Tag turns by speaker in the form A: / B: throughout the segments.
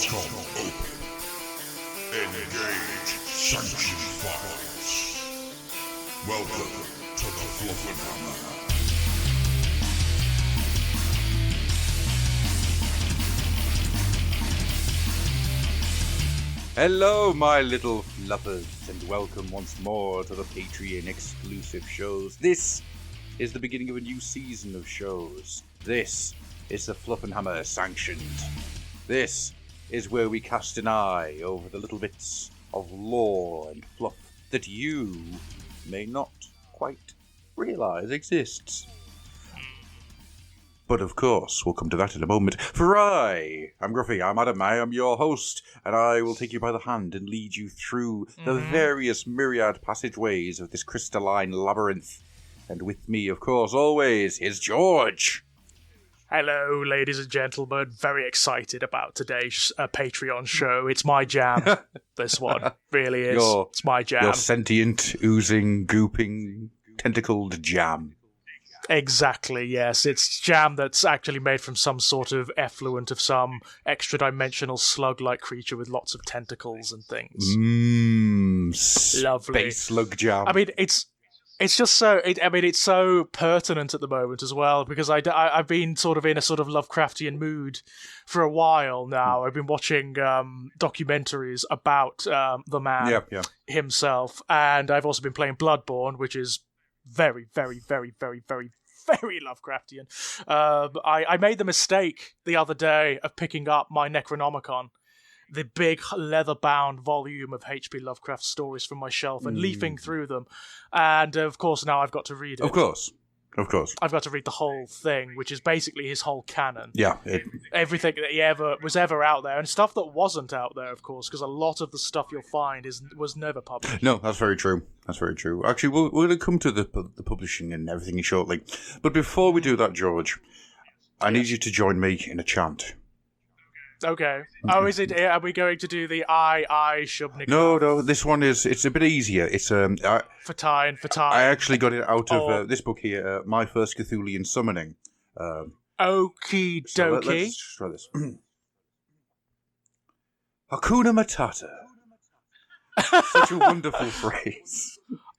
A: come open. Engage sanctioned files. Welcome to the Fluffenhammer.
B: Hello, my little fluffers, and welcome once more to the Patreon exclusive shows. This is the beginning of a new season of shows. This is the Fluffenhammer Sanctioned. This is where we cast an eye over the little bits of lore and fluff that you may not quite realise exists. But of course, we'll come to that in a moment. For I'm Gruffy, I'm Adam, I am your host, and I will take you by the hand and lead you through the various myriad passageways of this crystalline labyrinth. And with me, of course, always, is George.
C: Hello, ladies and gentlemen. Very excited about today's Patreon show. It's my jam, this one. Really is. It's my jam.
B: Your sentient, oozing, gooping, tentacled jam.
C: Exactly, yes. It's jam that's actually made from some sort of effluent of some extra-dimensional slug-like creature with lots of tentacles and things. Lovely.
B: Space slug jam.
C: I mean, it's just so. It's so pertinent at the moment as well because I've been sort of in a sort of Lovecraftian mood for a while now. I've been watching documentaries about the man himself, and I've also been playing Bloodborne, which is very, very, very, very, very, very Lovecraftian. I made the mistake the other day of picking up my Necronomicon, the big leather-bound volume of H.P. Lovecraft stories from my shelf, and leafing through them. And, of course, now I've got to read it.
B: Of course.
C: I've got to read the whole thing, which is basically his whole canon.
B: Yeah.
C: Everything that he was ever out there, and stuff that wasn't out there, of course, because a lot of the stuff you'll find was never published.
B: No, that's very true. That's very true. Actually, we're going to come to the publishing and everything shortly. But before we do that, George, I need you to join me in a chant.
C: Okay. Oh, is it? Are we going to do the I Shubnik?
B: No. This one it's a bit easier. It's
C: for time.
B: I actually got it out of this book here, My First Cthulhian Summoning.
C: Okie dokie.
B: Let's try this. Hakuna Matata. Such a wonderful phrase.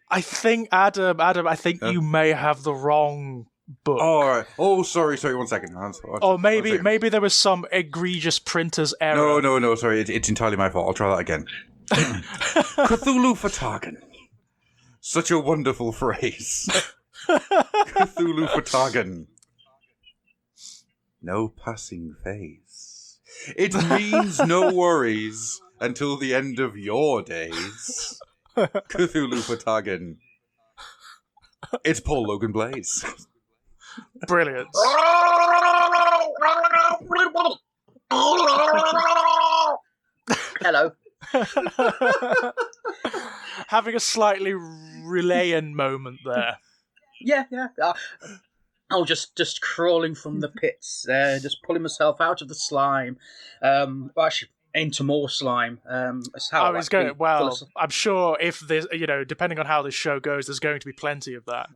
C: I think Adam. I think you may have the wrong book.
B: Oh, all right. Oh, sorry. 1 second.
C: Or maybe there was some egregious printer's error.
B: No. Sorry, it's entirely my fault. I'll try that again. Cthulhu Fatagan. Such a wonderful phrase. Cthulhu Fatagan. No passing phase. It means no worries until the end of your days. Cthulhu Fatagan. It's Paul Logan Blaze.
C: Brilliant.
D: Hello.
C: Having a slightly Relayan moment there.
D: Yeah. Oh, just crawling from the pits there, just pulling myself out of the slime. Actually, into more slime. That's how
C: I was going. Well, I'm sure if there's, depending on how this show goes, there's going to be plenty of that.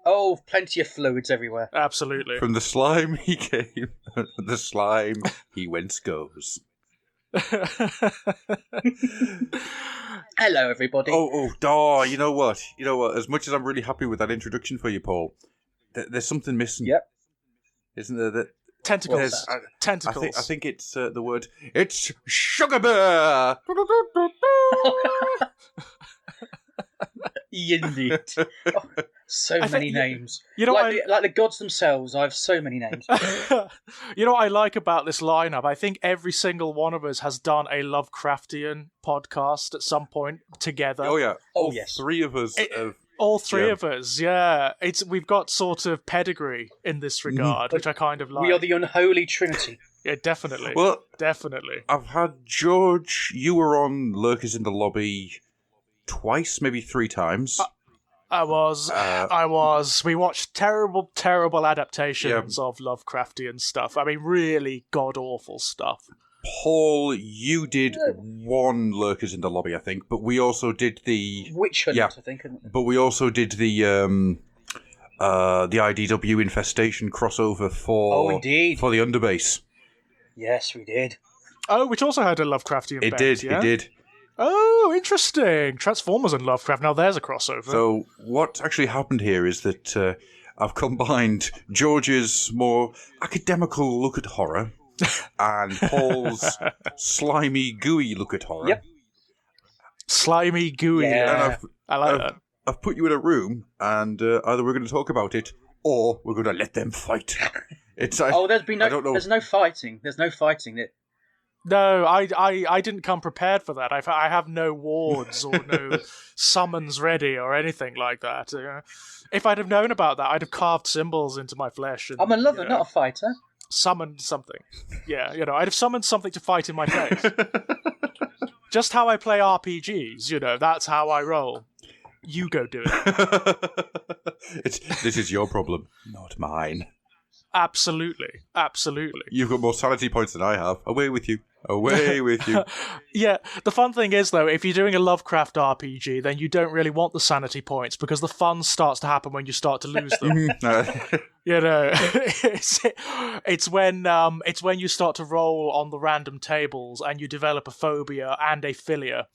D: Oh, plenty of fluids everywhere.
C: Absolutely.
B: From the slime he came, the slime he whence goes.
D: Hello, everybody.
B: Oh, you know what? As much as I'm really happy with that introduction for you, Paul, there's something missing.
D: Yep.
B: Isn't there? That
C: tentacles. Tentacles.
B: I think it's the word. It's Sugar Bear.
D: Indeed. So many names. Like the gods themselves, I have so many names.
C: You know what I like about this lineup? I think every single one of us has done a Lovecraftian podcast at some point together.
B: Oh, yeah.
D: Yes.
B: Three of us have...
C: All three of us, yeah. We've got sort of pedigree in this regard, which I kind of like.
D: We are the unholy trinity.
C: Yeah, definitely.
B: Well,
C: definitely.
B: I've had George, you were on Lurkers in the Lobby twice, maybe 3 times.
C: I was. We watched terrible adaptations of Lovecraftian stuff. I mean, really god-awful stuff.
B: Paul, you did one Lurkers in the Lobby, I think, but we also did the
D: Witch Hunt, I think.
B: But we also did the IDW Infestation crossover for the Underbase.
D: Yes, we did.
C: Oh, which also had a Lovecraftian
B: It
C: bent,
B: did,
C: yeah?
B: it did.
C: Oh, interesting. Transformers and Lovecraft. Now there's a crossover.
B: So what actually happened here is that I've combined George's more academical look at horror and Paul's slimy, gooey look at horror.
D: Yep.
C: Slimy, gooey.
D: Yeah.
B: And
C: I like that.
B: I've put you in a room, and either we're going to talk about it, or we're going to let them fight. It's I don't know.
D: There's no fighting. There's no fighting.
C: No, I didn't come prepared for that. I have no wards or no summons ready or anything like that. If I'd have known about that, I'd have carved symbols into my flesh. And,
D: I'm a lover, not a fighter.
C: Summoned something. Yeah, I'd have summoned something to fight in my face. Just how I play RPGs, that's how I roll. You go do it.
B: This is your problem, not mine.
C: Absolutely.
B: You've got more sanity points than I have. Away with you. Away with you.
C: Yeah, the fun thing is, though, if you're doing a Lovecraft RPG, then you don't really want the sanity points, because the fun starts to happen when you start to lose them. It's when you start to roll on the random tables and you develop a phobia and a philia,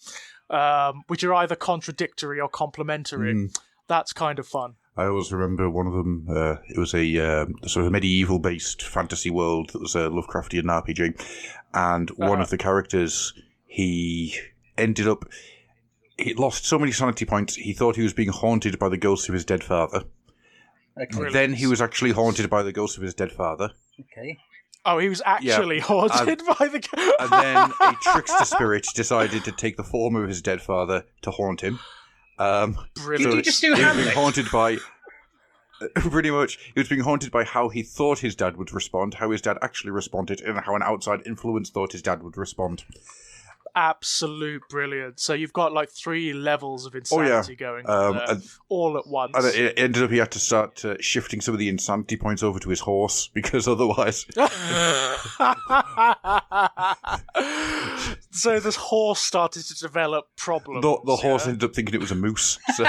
C: which are either contradictory or complementary. That's kind of fun.
B: I always remember one of them. It was a sort of medieval-based fantasy world that was a Lovecraftian RPG, and one of the characters, he lost so many sanity points. He thought he was being haunted by the ghost of his dead father.
D: Okay.
B: Then he was actually haunted by the ghost of his dead father.
D: Okay.
C: Oh, he was actually haunted by the...
B: And then a trickster spirit decided to take the form of his dead father to haunt him.
C: Brilliant.
D: Did you just do
B: He was
D: Hamlet?
B: being haunted by... Pretty much, he was being haunted by how he thought his dad would respond, how his dad actually responded, and how an outside influence thought his dad would respond.
C: Absolute brilliant. So you've got 3 levels of insanity going on there, all at once.
B: And it ended up he had to start shifting some of the insanity points over to his horse, because otherwise...
C: So this horse started to develop problems.
B: The horse ended up thinking it was a moose. So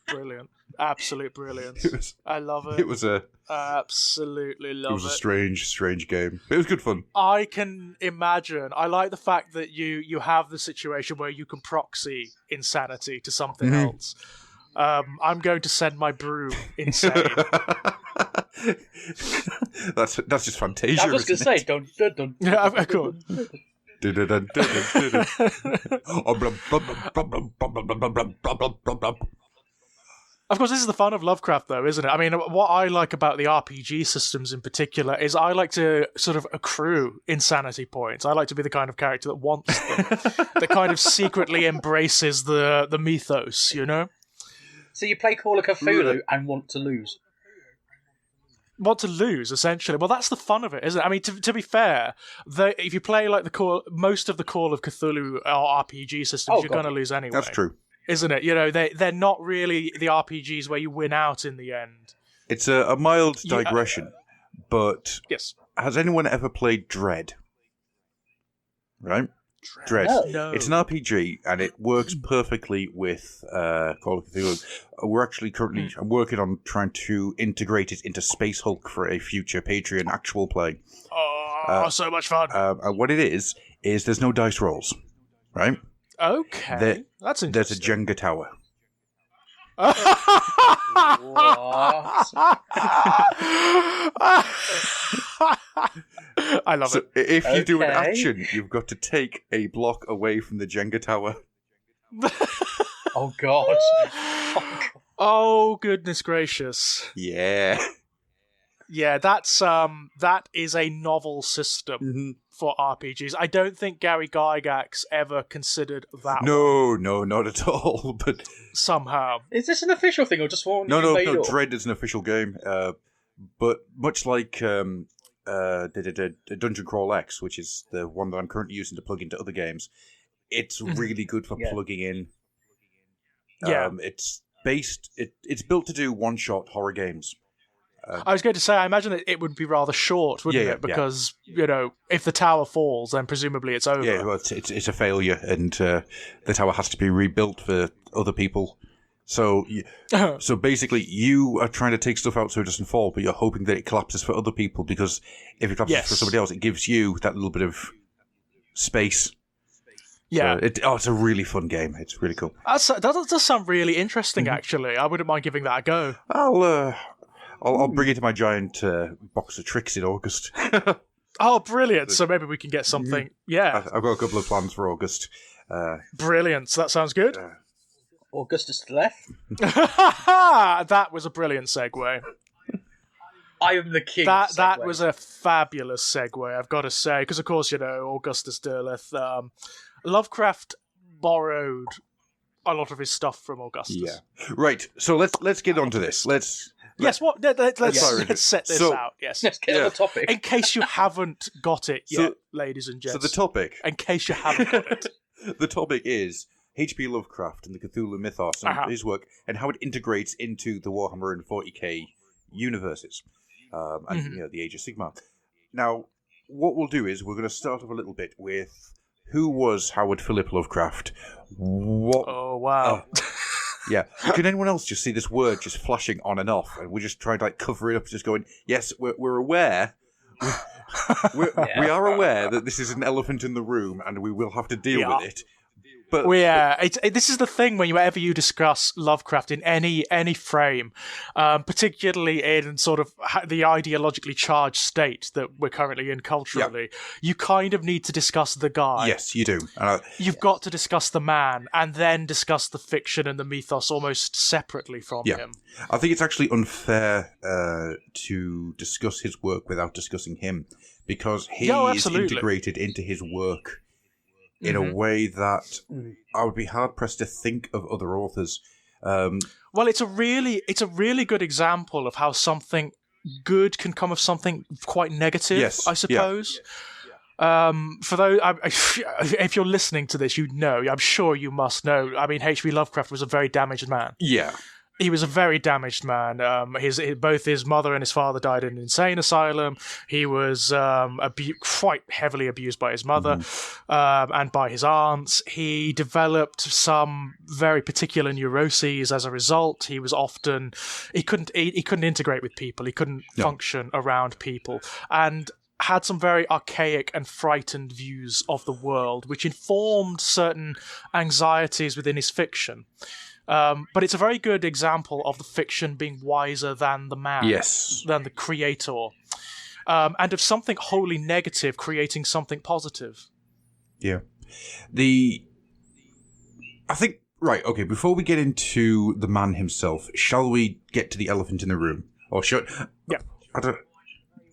C: Brilliant. Absolute brilliance. I love it.
B: it was a
C: Absolutely love it.
B: strange game. But it was good fun.
C: I can imagine. I like the fact that you have the situation where you can proxy insanity to something else. I'm going to send my broom insane.
B: That's just Fantasia.
D: I was going to say, dun dun dun.
C: Yeah, of course. Of course, this is the fun of Lovecraft, though, isn't it? I mean, what I like about the RPG systems in particular is I like to sort of accrue insanity points. I like to be the kind of character that wants them, that kind of secretly embraces the mythos,
D: So you play Call of Cthulhu and want to lose.
C: Want to lose, essentially. Well, that's the fun of it, isn't it? I mean, to be fair, if you play most of the Call of Cthulhu RPG systems, you're going to lose anyway.
B: That's true.
C: Isn't it? They're not really the RPGs where you win out in the end.
B: It's a mild digression, but
C: yes.
B: Has anyone ever played Dread? Right? Dread.
C: No.
B: It's an RPG, and it works perfectly with Call of Cthulhu. We're actually currently I'm working on trying to integrate it into Space Hulk for a future Patreon actual play.
C: Oh, so much fun.
B: And what it is there's no dice rolls, right?
C: Okay, that's interesting.
B: There's a Jenga tower.
D: What?
C: I love it.
B: If you do an action, you've got to take a block away from the Jenga tower.
D: Oh, God.
C: Oh, goodness gracious.
B: Yeah.
C: Yeah, that is a novel system for RPGs. I don't think Gary Gygax ever considered that.
B: No, not at all. But
C: somehow,
D: Is this an official thing or just one?
B: no. Dread is an official game. But much like Dungeon Crawl X, which is the one that I'm currently using to plug into other games, it's really good for plugging in.
C: Yeah,
B: it's built to do one-shot horror games.
C: I was going to say, I imagine it would be rather short, wouldn't it? Because, if the tower falls, then presumably it's over.
B: Yeah, well, it's a failure, and the tower has to be rebuilt for other people. So basically, you are trying to take stuff out so it doesn't fall, but you're hoping that it collapses for other people, because if it collapses for somebody else, it gives you that little bit of space.
C: Yeah.
B: So it's a really fun game. It's really cool.
C: That does sound really interesting, actually. I wouldn't mind giving that a go.
B: I'll bring it to my giant box of tricks in August.
C: Oh, brilliant. So maybe we can get something. Yeah.
B: I've got a couple of plans for August.
C: Brilliant. So that sounds good.
D: Augustus to the left.
C: That was a brilliant segue.
D: I am the king.
C: That was a fabulous segue, I've got to say. Because, of course, Augustus Derleth, Lovecraft borrowed a lot of his stuff from Augustus.
B: Yeah. Right. So let's get on to this. Let's set this out. Yes.
D: Let's get on the topic.
C: In case you haven't got it yet, ladies and gents.
B: So the topic.
C: In case you haven't got it.
B: The topic is H.P. Lovecraft and the Cthulhu mythos and his work and how it integrates into the Warhammer and 40k universes. And the Age of Sigmar. Now, what we'll do is we're going to start off a little bit with who was Howard Philip Lovecraft?
C: Oh, wow.
B: Yeah. Can anyone else just see this word just flashing on and off? And we're just trying to cover it up, just going, yes, we're aware. We are aware that this is an elephant in the room and we will have to deal with it. But
C: this is the thing whenever you discuss Lovecraft in any frame, particularly in sort of the ideologically charged state that we're currently in culturally, you kind of need to discuss the guy.
B: Yes, you do.
C: You've got to discuss the man and then discuss the fiction and the mythos almost separately from him.
B: I think it's actually unfair to discuss his work without discussing him, because he is integrated into his work in a way that I would be hard-pressed to think of other authors.
C: Well, it's a really good example of how something good can come of something quite negative, I suppose. For those, if you're listening to this, I'm sure you must know. I mean, H.P. Lovecraft was a very damaged man.
B: Yeah.
C: He was a very damaged man. Both his mother and his father died in an insane asylum. He was quite heavily abused by his mother and by his aunts. He developed some very particular neuroses as a result. He was often he couldn't integrate with people. He couldn't function around people, and had some very archaic and frightened views of the world, which informed certain anxieties within his fiction. But it's a very good example of the fiction being wiser than the man, than the creator, and of something wholly negative creating something positive.
B: Yeah. I think, right, okay, before we get into the man himself, shall we get to the elephant in the room? Or should...
C: Yeah.
B: I don't...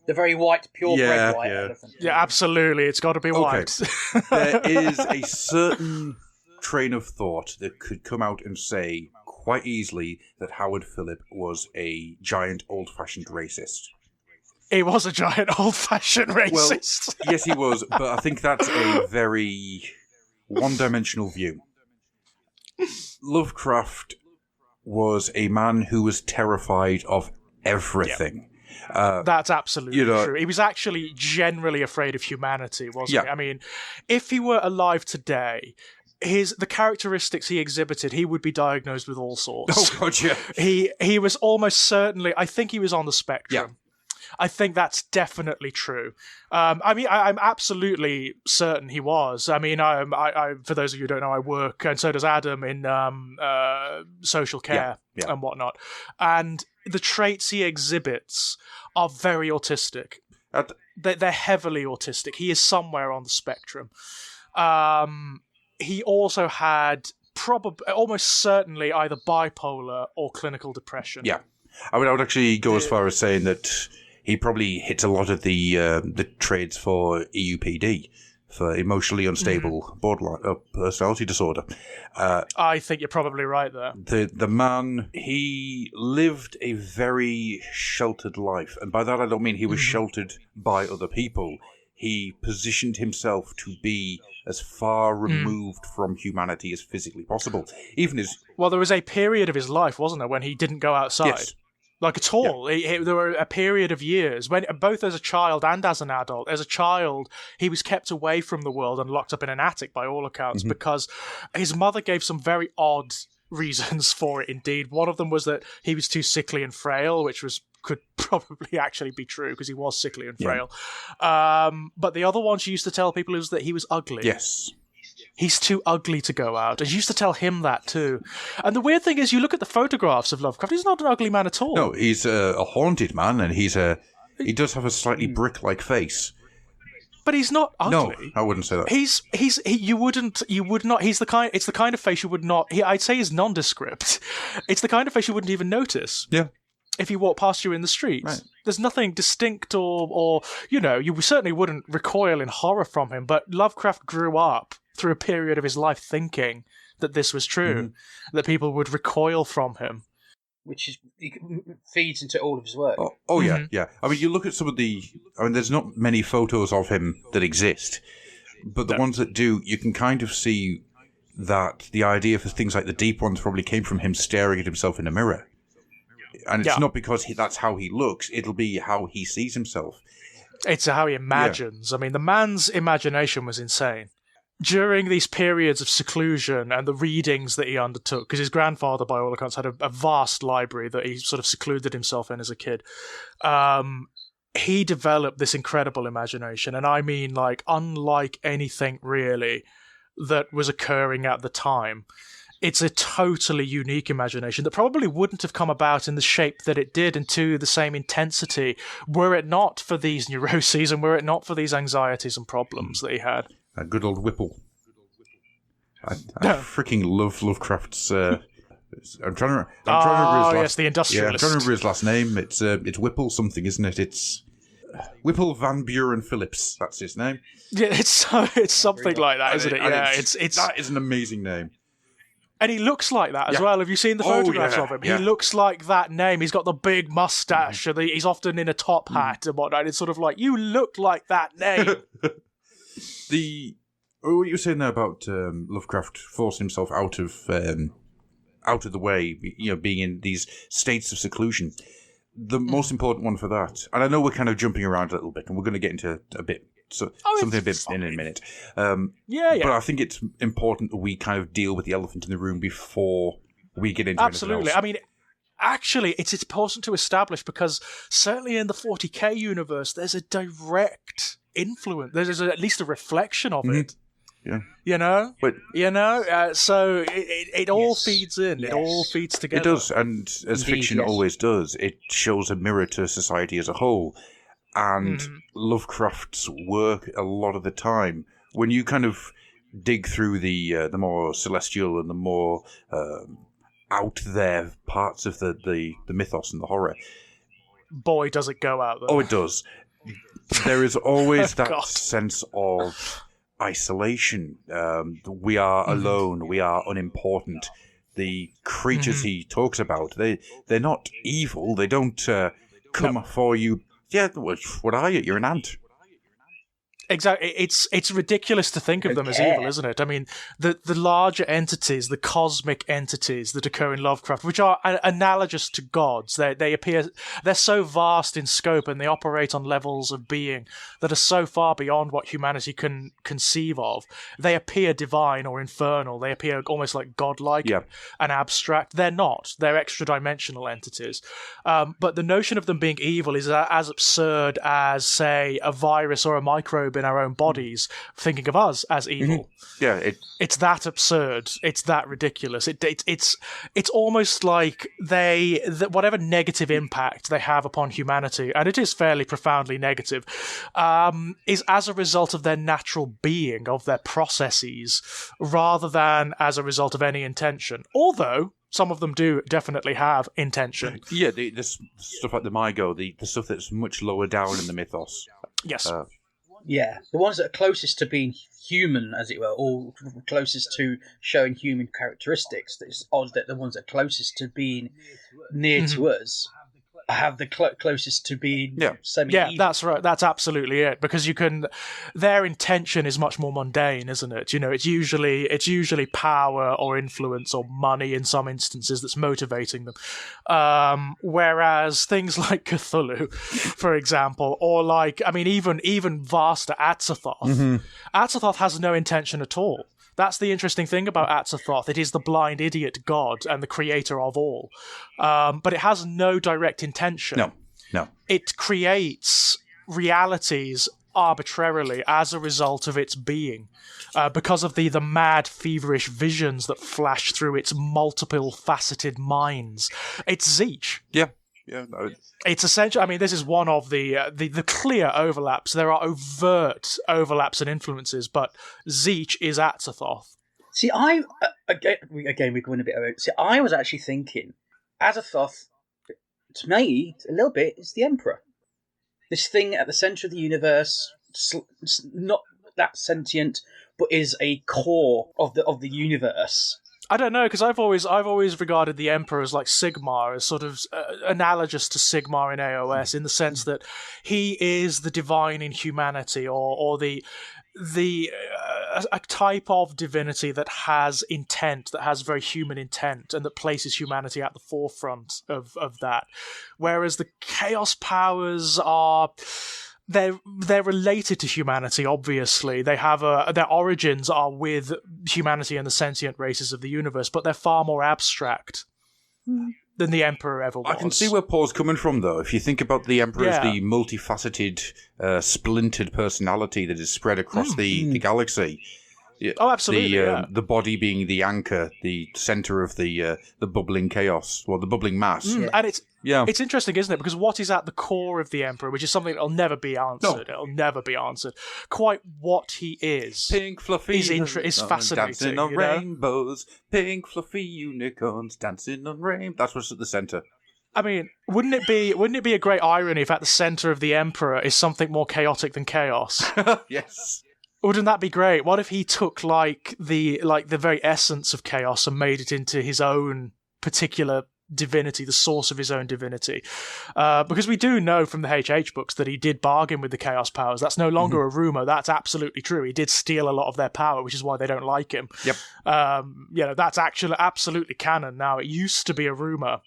D: The very white, purebred white elephant.
C: Yeah, absolutely. It's got to be white.
B: There is a certain train of thought that could come out and say quite easily that Howard Philip was a giant old-fashioned racist.
C: He was a giant old-fashioned racist.
B: Well, yes, he was, but I think that's a very one-dimensional view. Lovecraft was a man who was terrified of everything.
C: That's absolutely true. He was actually generally afraid of humanity, wasn't he? I mean, if he were alive today, the characteristics he exhibited, he would be diagnosed with all sorts.
B: Oh, God, yeah.
C: He was almost certainly, I think he was on the spectrum. I think that's definitely true. I mean, I'm absolutely certain he was. I mean, I for those of you who don't know, I work, and so does Adam, in social care and whatnot. And the traits he exhibits are very autistic. They're heavily autistic. He is somewhere on the spectrum. He also had almost certainly either bipolar or clinical depression. Yeah.
B: I would actually go as far as saying that he probably hits a lot of the traits for EUPD, for emotionally unstable borderline personality disorder.
C: I think you're probably right there.
B: The man, he lived a very sheltered life, and by that I don't mean he was sheltered by other people. He positioned himself to be as far removed from humanity as physically possible. Well,
C: there was a period of his life, wasn't there, when he didn't go outside?
B: Yes.
C: Like at all. There were a period of years when, both as a child and as an adult, as a child, he was kept away from the world and locked up in an attic by all accounts because his mother gave some very odd reasons for it indeed. One of them was that he was too sickly and frail, which was could probably actually be true because he was sickly and frail. But the other one she used to tell people is that he was ugly.
B: Yes.
C: He's too ugly to go out. And she used to tell him that too. And the weird thing is, you look at the photographs of Lovecraft, he's not an ugly man at all.
B: No, he's a haunted man, and he does have a slightly brick-like face.
C: But he's not ugly.
B: No, I wouldn't say that.
C: He's it's the kind of face you would not, I'd say he's nondescript. It's the kind of face you wouldn't even notice.
B: Yeah.
C: If he walked past you in the street.
B: Right.
C: There's nothing distinct or you certainly wouldn't recoil in horror from him, but Lovecraft grew up through a period of his life thinking that this was true, that people would recoil from him.
D: Which feeds into all of his work.
B: Oh yeah. I mean, you look at some of there's not many photos of him that exist, but the ones that do, you can kind of see that the idea for things like the deep ones probably came from him staring at himself in a mirror. And it's not because that's how he looks, it'll be how he sees himself.
C: It's how he imagines. I mean, the man's imagination was insane. During these periods of seclusion and the readings that he undertook, because his grandfather, by all accounts, had a vast library that he sort of secluded himself in as a kid, he developed this incredible imagination. And I mean, like, unlike anything really that was occurring at the time. It's a totally unique imagination that probably wouldn't have come about in the shape that it did and to the same intensity were it not for these neuroses and were it not for these anxieties and problems that he had.
B: A good old Whipple. I freaking love Lovecraft's. I'm trying to remember his last.
C: Yes, the industrialist.
B: Yeah, I'm trying to remember his last name. It's Whipple something, isn't it? It's Whipple Van Buren Phillips. That's his name.
C: Yeah, it's something like that, isn't it? Yeah, it's
B: that is an amazing name.
C: And he looks like that as well. Have you seen the photographs of him?
B: Yeah.
C: He looks like that name. He's got the big mustache, and he's often in a top hat and whatnot. It's sort of like, you look like that name.
B: What you were saying there about Lovecraft forcing himself out of the way, being in these states of seclusion. The most important one for that, and I know we're kind of jumping around a little bit, and we're going to get into a bit. Something a bit in a minute. But I think it's important that we kind of deal with the elephant in the room before we get into
C: Absolutely.
B: anything else.
C: I mean, actually, it's important to establish because certainly in the 40K universe, there's a direct influence. There's at least a reflection of it.
B: Yeah.
C: So it all feeds in. Yes. It all feeds together.
B: It does, and as fiction always does, it shows a mirror to society as a whole. And Lovecraft's work a lot of the time, when you kind of dig through the more celestial and the more out there parts of the mythos and the horror,
C: boy, does it go out there.
B: Oh, it does. There is always that sense of isolation. We are alone. We are unimportant. The creatures he talks about, they're not evil. They don't come for you. Yeah, what are you? You're an ant.
C: Exactly. It's ridiculous to think of them as evil, isn't it? I mean, the larger entities, the cosmic entities that occur in Lovecraft, which are analogous to gods, they're so vast in scope and they operate on levels of being that are so far beyond what humanity can conceive of. They appear divine or infernal. They appear almost like godlike and abstract. They're not. They're extra-dimensional entities. But the notion of them being evil is as absurd as, say, a virus or a microbe in our own bodies thinking of us as evil. It's that absurd. It's that ridiculous. It's almost like whatever negative impact they have upon humanity, and it is fairly profoundly negative, is as a result of their natural being, of their processes, rather than as a result of any intention. Although some of them do definitely have intention.
B: Yeah, this stuff like the Mygo, the stuff that's much lower down in the mythos.
C: Yes.
D: The ones that are closest to being human, as it were, or closest to showing human characteristics. It's odd that the ones that are closest to being near to us have the closest to being semi-evil.
C: Yeah, that's right. That's absolutely it. Because their intention is much more mundane, isn't it? It's usually power or influence or money in some instances that's motivating them. Whereas things like Cthulhu, for example, or even vaster Azathoth. Azathoth has no intention at all. That's the interesting thing about Azathoth. It is the blind idiot god and the creator of all. But it has no direct intention.
B: No. No.
C: It creates realities arbitrarily as a result of its being, because of the mad, feverish visions that flash through its multiple faceted minds. It's Zeech.
B: Yeah. No.
C: It's essential. I mean, this is one of the clear overlaps. There are overt overlaps and influences, but Zeech is Azathoth.
D: See, again we're going a bit over. See, I was actually thinking, Azathoth, to me, a little bit, is the Emperor. This thing at the centre of the universe, not that sentient, but is a core of the universe.
C: I don't know, because I've always regarded the Emperor as like Sigmar, as sort of analogous to Sigmar in AOS, in the sense that he is the divine in humanity, or a type of divinity that has intent, that has very human intent, and that places humanity at the forefront of that. Whereas the Chaos powers are... They're related to humanity, obviously. They have their origins are with humanity and the sentient races of the universe, but they're far more abstract than the Emperor ever was.
B: I can see where Paul's coming from, though. If you think about the Emperor as the multifaceted, splintered personality that is spread across the galaxy.
C: Oh, absolutely.
B: The body being the anchor, the centre of the bubbling chaos, or the bubbling mass.
C: And it's interesting, isn't it? Because what is at the core of the Emperor, which is something that'll never be answered. No. It'll never be answered. Quite what he is.
B: Pink fluffy
C: is fascinating.
B: Dancing on rainbows. Pink fluffy unicorns dancing on rainbows. That's what's at the centre.
C: I mean, wouldn't it be a great irony if at the centre of the Emperor is something more chaotic than chaos?
B: Yes.
C: Wouldn't that be great? What if he took like the very essence of chaos and made it into his own particular divinity, the source of his own divinity? Because we do know from the HH books that he did bargain with the Chaos powers. That's no longer a rumour. That's absolutely true. He did steal a lot of their power, which is why they don't like him.
B: Yep.
C: That's actually absolutely canon now. It used to be a rumour.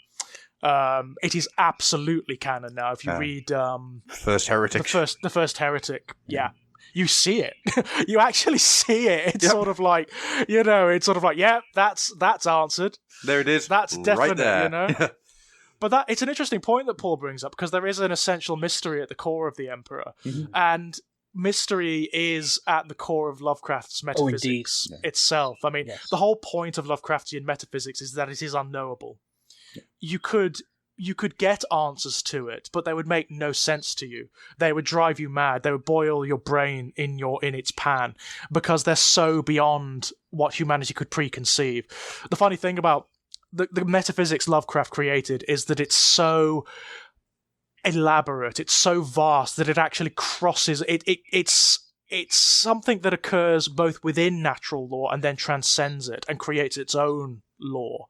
C: It is absolutely canon now. If you read
B: First Heretic.
C: The first Heretic, yeah. You see it. You actually see it. It's sort of like, that's answered.
B: There it is.
C: That's definite,
B: right there.
C: But it's an interesting point that Paul brings up, because there is an essential mystery at the core of the Emperor. Mm-hmm. And mystery is at the core of Lovecraft's metaphysics itself. I mean, the whole point of Lovecraftian metaphysics is that it is unknowable. Yeah. You could get answers to it, but they would make no sense to you. They would drive you mad. They would boil your brain in its pan, because they're so beyond what humanity could preconceive. The funny thing about the metaphysics Lovecraft created is that it's so elaborate, it's so vast that it actually crosses it's something that occurs both within natural law and then transcends it and creates its own law.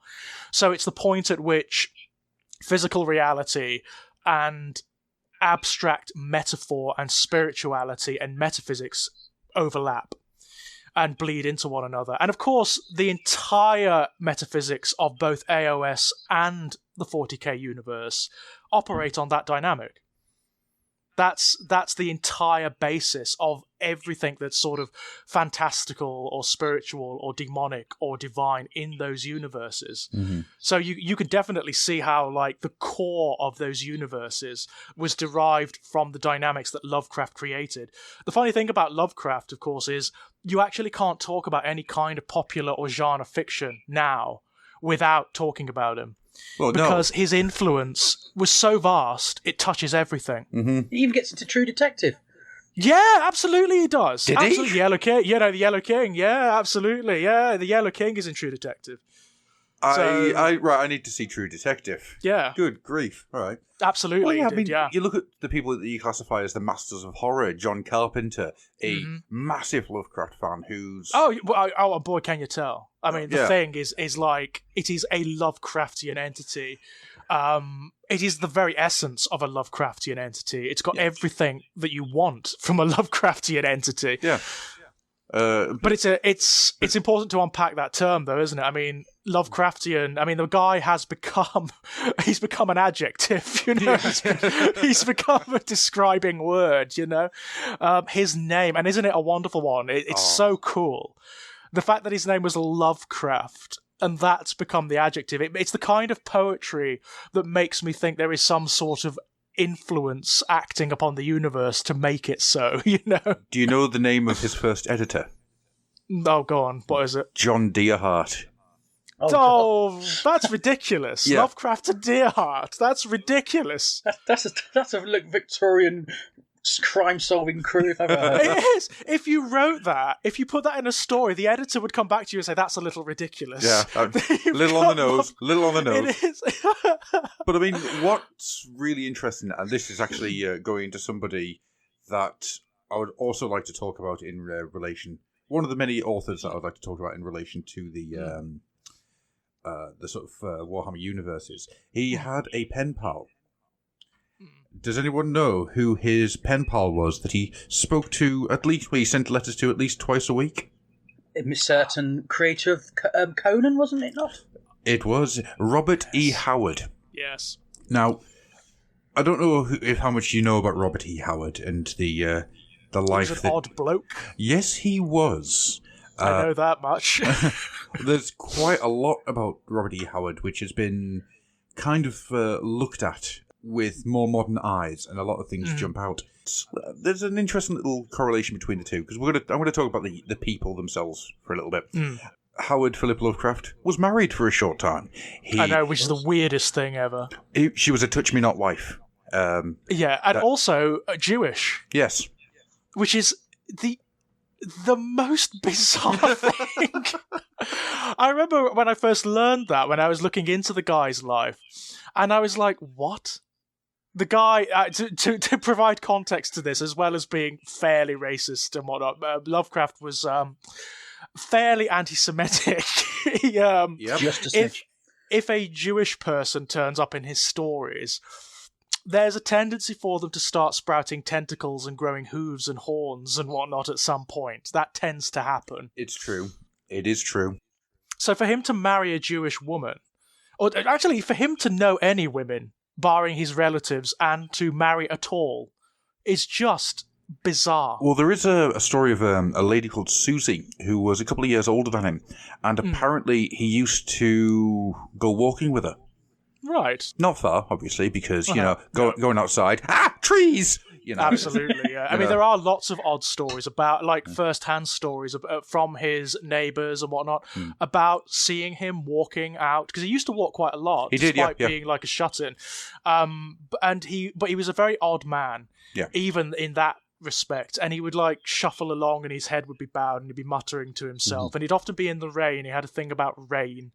C: So it's the point at which physical reality and abstract metaphor and spirituality and metaphysics overlap and bleed into one another. And of course, the entire metaphysics of both AOS and the 40k universe operate on that dynamic. That's the entire basis of everything that's sort of fantastical or spiritual or demonic or divine in those universes. Mm-hmm. So you can definitely see how like the core of those universes was derived from the dynamics that Lovecraft created. The funny thing about Lovecraft, of course, is you actually can't talk about any kind of popular or genre fiction now without talking about him.
B: Well,
C: because his influence was so vast, it touches everything.
B: Mm-hmm.
D: He even gets into True Detective.
C: Yeah, absolutely he does.
B: Did
C: absolutely.
B: he?
C: Yellow King. The Yellow King. Yeah, absolutely. Yeah, the Yellow King is in True Detective.
B: I need to see True Detective.
C: Yeah.
B: Good grief. All right.
C: Absolutely.
B: You look at the people that you classify as the masters of horror. John Carpenter, a massive Lovecraft fan who's...
C: Oh, boy, can you tell. I mean, the thing is like, it is a Lovecraftian entity. It is the very essence of a Lovecraftian entity. It's got everything that you want from a Lovecraftian entity.
B: Yeah.
C: But it's important to unpack that term, though, isn't it? I mean, Lovecraftian. I mean, the guy has become an adjective. You know, he's become a describing word. You know, his name, and isn't it a wonderful one? It's so cool. The fact that his name was Lovecraft, and that's become the adjective. It's the kind of poetry that makes me think there is some sort of influence acting upon the universe to make it so, you know?
B: Do you know the name of his first editor?
C: Oh, go on. What is it?
B: John Dearhart.
C: Oh, that's ridiculous.
B: Yeah.
C: Lovecraft to Dearhart. That's ridiculous.
D: That's a Victorian crime-solving crew if I've ever heard.
C: It is. If you wrote that, if you put that in a story, the editor would come back to you and say, that's a little ridiculous.
B: Yeah, little on the nose. Little on the nose.
C: It is.
B: But I mean, what's really interesting, and this is actually going to somebody that I would also like to talk about in relation. One of the many authors that I would like to talk about in relation to the sort of Warhammer universes. He had a pen pal. Does anyone know who his pen pal was that he spoke to at least, well, he sent letters to at least twice a week?
D: A certain creator of Conan, wasn't it not?
B: It was Robert E. Howard.
C: Yes.
B: Now, I don't know how much you know about Robert E. Howard and the life
C: He was an odd bloke.
B: Yes, he was.
C: I know that much.
B: There's quite a lot about Robert E. Howard which has been kind of looked at with more modern eyes, and a lot of things jump out. There's an interesting little correlation between the two, because I'm going to talk about the people themselves for a little bit. Howard Philip Lovecraft was married for a short time.
C: I know, which is the weirdest thing ever.
B: She was a touch-me-not wife.
C: Yeah, and also Jewish.
B: Yes.
C: Which is the most bizarre thing. I remember when I first learned that, when I was looking into the guy's life, and I was like, what? The guy, to provide context to this, as well as being fairly racist and whatnot, Lovecraft was fairly anti-Semitic. If a Jewish person turns up in his stories, there's a tendency for them to start sprouting tentacles and growing hooves and horns and whatnot at some point. That tends to happen.
B: It's true. It is true.
C: So for him to marry a Jewish woman, or actually for him to know any women, barring his relatives, and to marry at all, is just bizarre.
B: Well, there is a story of a lady called Susie who was a couple of years older than him, and apparently he used to go walking with her.
C: Right.
B: Not far, obviously, because, going outside, trees!
C: Absolutely, yeah. I mean, there are lots of odd stories about, like, first-hand stories from his neighbours and whatnot, about seeing him walking out, because he used to walk quite a lot, despite being like a shut-in. But he was a very odd man, even in that respect, and he would like shuffle along and his head would be bowed and he'd be muttering to himself, and he'd often be in the rain. He had a thing about rain.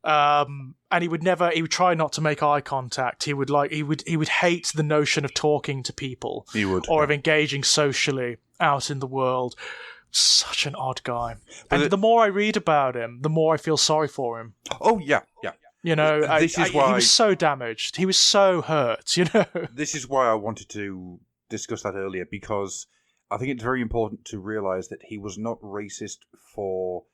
C: And he would try not to make eye contact. He would hate the notion of talking to people.
B: He would.
C: Or of engaging socially out in the world. Such an odd guy. And the more I read about him, the more I feel sorry for him.
B: Oh, yeah, yeah.
C: You know,
B: why
C: he was so damaged. He was so hurt, you know.
B: This is why I wanted to discuss that earlier, because I think it's very important to realise that he was not racist for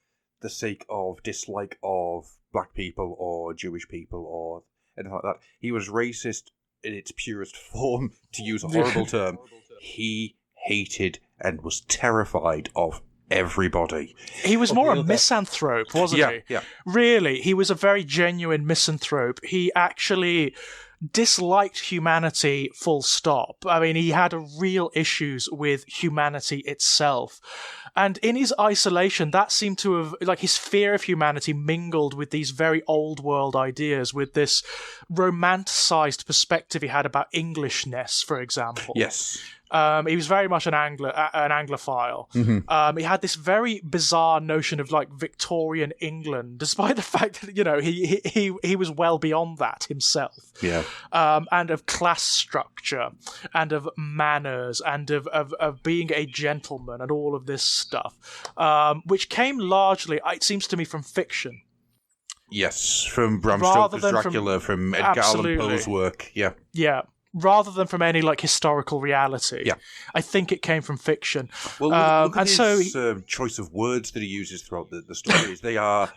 B: the sake of dislike of black people or Jewish people or anything like that. He was racist in its purest form, to use a horrible term. He hated and was terrified of everybody.
C: He was more a misanthrope, wasn't he?
B: Yeah.
C: Really, he was a very genuine misanthrope. He actually disliked humanity, full stop. I mean, he had real issues with humanity itself. And in his isolation, that seemed to have, like, his fear of humanity mingled with these very old world ideas, with this romanticized perspective he had about Englishness, for example.
B: Yes.
C: He was very much an Anglophile.
B: Mm-hmm.
C: He had this very bizarre notion of like Victorian England, despite the fact that he was well beyond that himself.
B: Yeah.
C: And of class structure, and of manners, and of being a gentleman, and all of this stuff, which came largely, it seems to me, from fiction.
B: Yes, from Bram Stoker's Dracula, from Edgar Allan Poe's work. Yeah.
C: Yeah. Rather than from any like historical reality.
B: Yeah.
C: I think it came from fiction.
B: Well, look at his choice of words that he uses throughout the stories. They are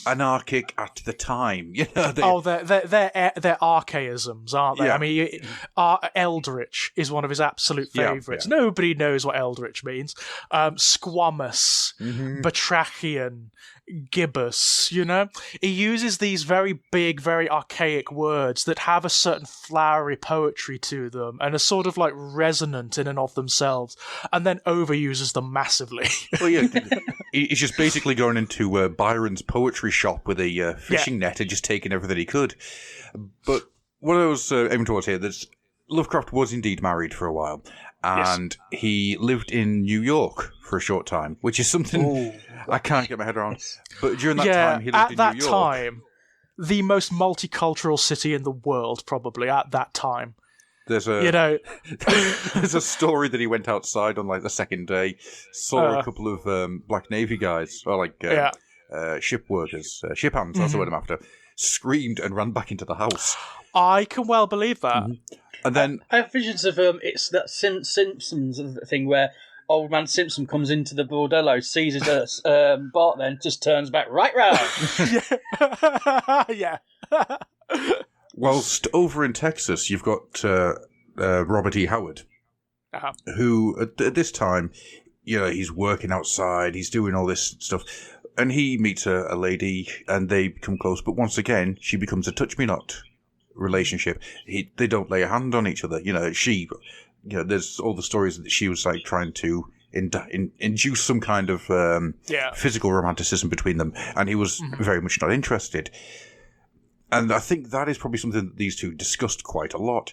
B: anarchic at the time. You know,
C: they're archaisms, aren't they?
B: Yeah.
C: I mean, Eldritch is one of his absolute favourites.
B: Yeah.
C: Nobody knows what Eldritch means. Squamous, Batrachian, gibbous, you know? He uses these very big, very archaic words that have a certain flowery poetry to them and are sort of like resonant in and of themselves, and then overuses them massively.
B: Well, yeah, he's just basically going into Byron's poetry shop with a fishing net and just taking everything he could. But what I was aiming towards here, that Lovecraft was indeed married for a while, and he lived in New York for a short time, which is something I can't get my head around. But during that time, he lived in New York. At that
C: time, the most multicultural city in the world, probably, at that time.
B: There's a there's a story that he went outside on like the second day, saw a couple of Black Navy guys, or like ship workers, ship hands, that's the word I'm after, screamed and ran back into the house.
C: I can well believe that.
B: Mm-hmm. And then
D: I have visions of it's that Simpsons thing where old man Simpson comes into the bordello, sees his Bart, then just turns back right round.
C: Yeah.
B: Whilst over in Texas, you've got Robert E. Howard, who at this time, he's working outside, he's doing all this stuff, and he meets a lady, and they become close. But once again, she becomes a touch-me-not relationship. They don't lay a hand on each other. There's all the stories that she was like trying to induce some kind of physical romanticism between them, and he was very much not interested. And I think that is probably something that these two discussed quite a lot.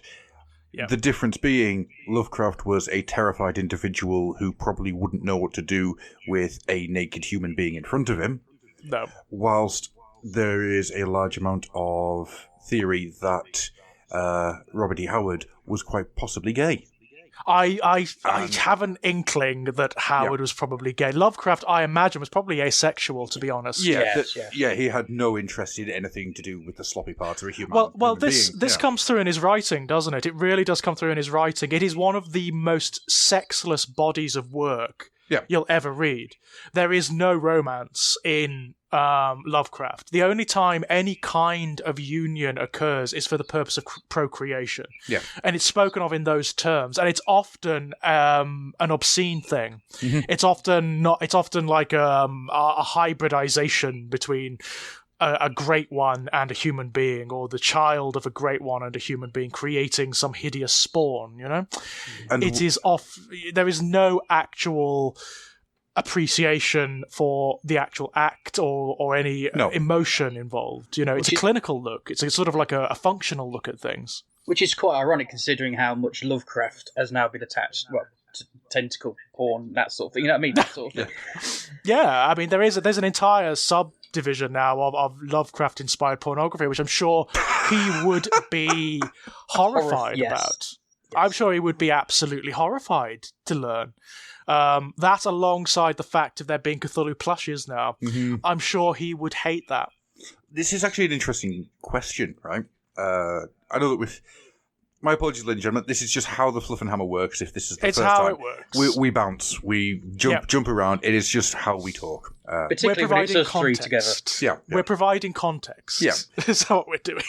B: Yeah. The difference being, Lovecraft was a terrified individual who probably wouldn't know what to do with a naked human being in front of him.
C: No.
B: Whilst there is a large amount of theory that Robert E. Howard was quite possibly gay.
C: I have an inkling that Howard was probably gay. Lovecraft, I imagine, was probably asexual, to be honest.
B: Yeah, he had no interest in anything to do with the sloppy parts of a human.
C: Well, this comes through in his writing, doesn't it? It really does come through in his writing. It is one of the most sexless bodies of work you'll ever read. There is no romance in Lovecraft. The only time any kind of union occurs is for the purpose of procreation. Yeah. And it's spoken of in those terms, and it's often an obscene thing. Mm-hmm. It's often like a hybridization between a great one and a human being, or the child of a great one and a human being, creating some hideous spawn, And there is no actual appreciation for the actual act or any emotion involved. It's a clinical look. It's a sort of like a functional look at things.
D: Which is quite ironic considering how much Lovecraft has now been attached, to tentacle porn, that sort of thing. You know what I mean? That sort of thing.
C: Yeah, I mean, there's an entire subdivision now of Lovecraft-inspired pornography, which I'm sure he would be horrified about. I'm sure he would be absolutely horrified to learn. That alongside the fact of there being Cthulhu plushes now, I'm sure he would hate that.
B: This is actually an interesting question, right? I know that with... My apologies, ladies and gentlemen. This is just how the Fluffenhammer works. If this is the first time,
C: it's how it works.
B: We bounce, we jump around. It is just how we talk.
D: Particularly when it's us three together.
B: Yeah.
C: We're providing context.
B: Yeah,
C: that's what we're doing.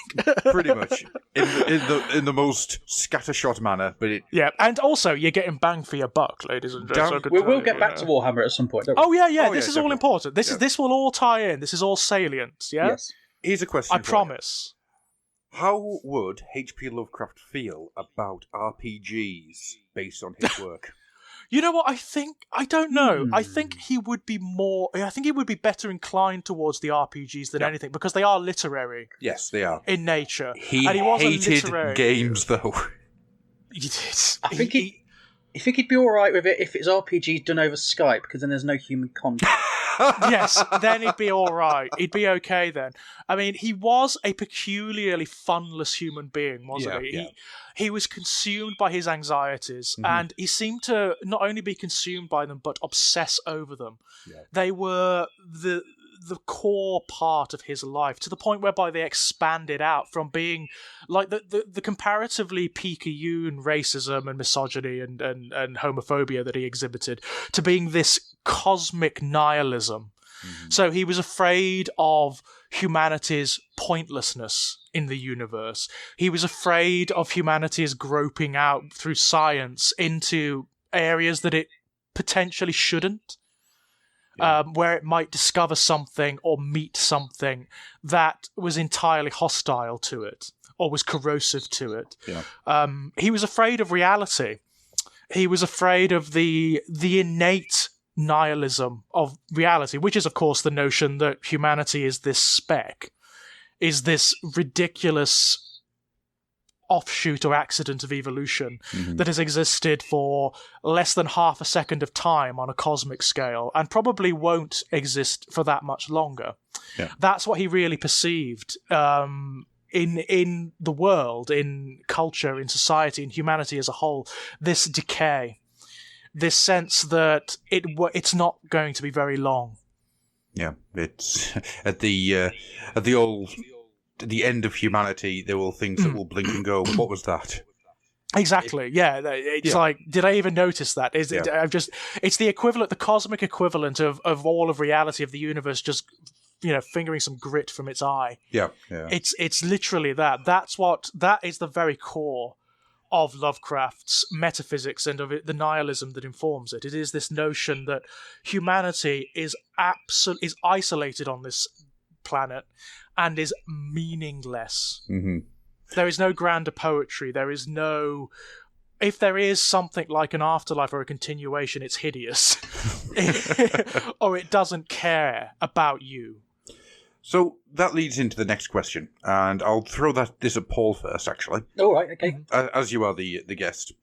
B: Pretty much in the most scattershot manner. But
C: and also you're getting bang for your buck, ladies and gentlemen.
D: We will get back to Warhammer at some point. Don't we?
C: Oh yeah. This is all important. This will all tie in. This is all salient. Yeah.
D: Yes.
B: Here's a question.
C: I promise.
B: How would H.P. Lovecraft feel about RPGs based on his work?
C: You know what? I don't know. I think he would be better inclined towards the RPGs than anything, because they are literary.
B: Yes, they are.
C: In nature.
B: He hated games, though.
C: He did.
D: I think he'd be alright with it if it's RPGs done over Skype, because then there's no human contact.
C: Yes, then he'd be all right. He'd be okay then. I mean, he was a peculiarly funless human being, wasn't he? He was consumed by his anxieties, and he seemed to not only be consumed by them, but obsess over them. Yeah. They were the core part of his life, to the point whereby they expanded out from being like the comparatively picayune racism and misogyny and homophobia that he exhibited, to being this cosmic nihilism. So he was afraid of humanity's pointlessness in the universe. He was afraid of humanity's groping out through science into areas that it potentially shouldn't. where it might discover something or meet something that was entirely hostile to it or was corrosive to it.
B: Yeah.
C: He was afraid of reality. He was afraid of the innate nihilism of reality, which is, of course, the notion that humanity is this speck, is this ridiculous offshoot or accident of evolution that has existed for less than half a second of time on a cosmic scale and probably won't exist for that much longer.
B: Yeah.
C: That's what he really perceived in the world, in culture, in society, in humanity as a whole, this decay, this sense that it's not going to be very long.
B: Yeah, it's at the end of humanity, there will things that will blink and go, what was that?
C: Exactly. It's like, did I even notice that? It's the equivalent, the cosmic equivalent of all of reality, of the universe just, fingering some grit from its eye.
B: Yeah.
C: It's literally that. That is the very core of Lovecraft's metaphysics and of the nihilism that informs it. It is this notion that humanity is isolated on this planet and is meaningless. There is no grander poetry. There is no... If there is something like an afterlife or a continuation, it's hideous. Or it doesn't care about you.
B: So that leads into the next question, and I'll throw this at Paul first, actually.
D: All right, okay.
B: As you are the guest.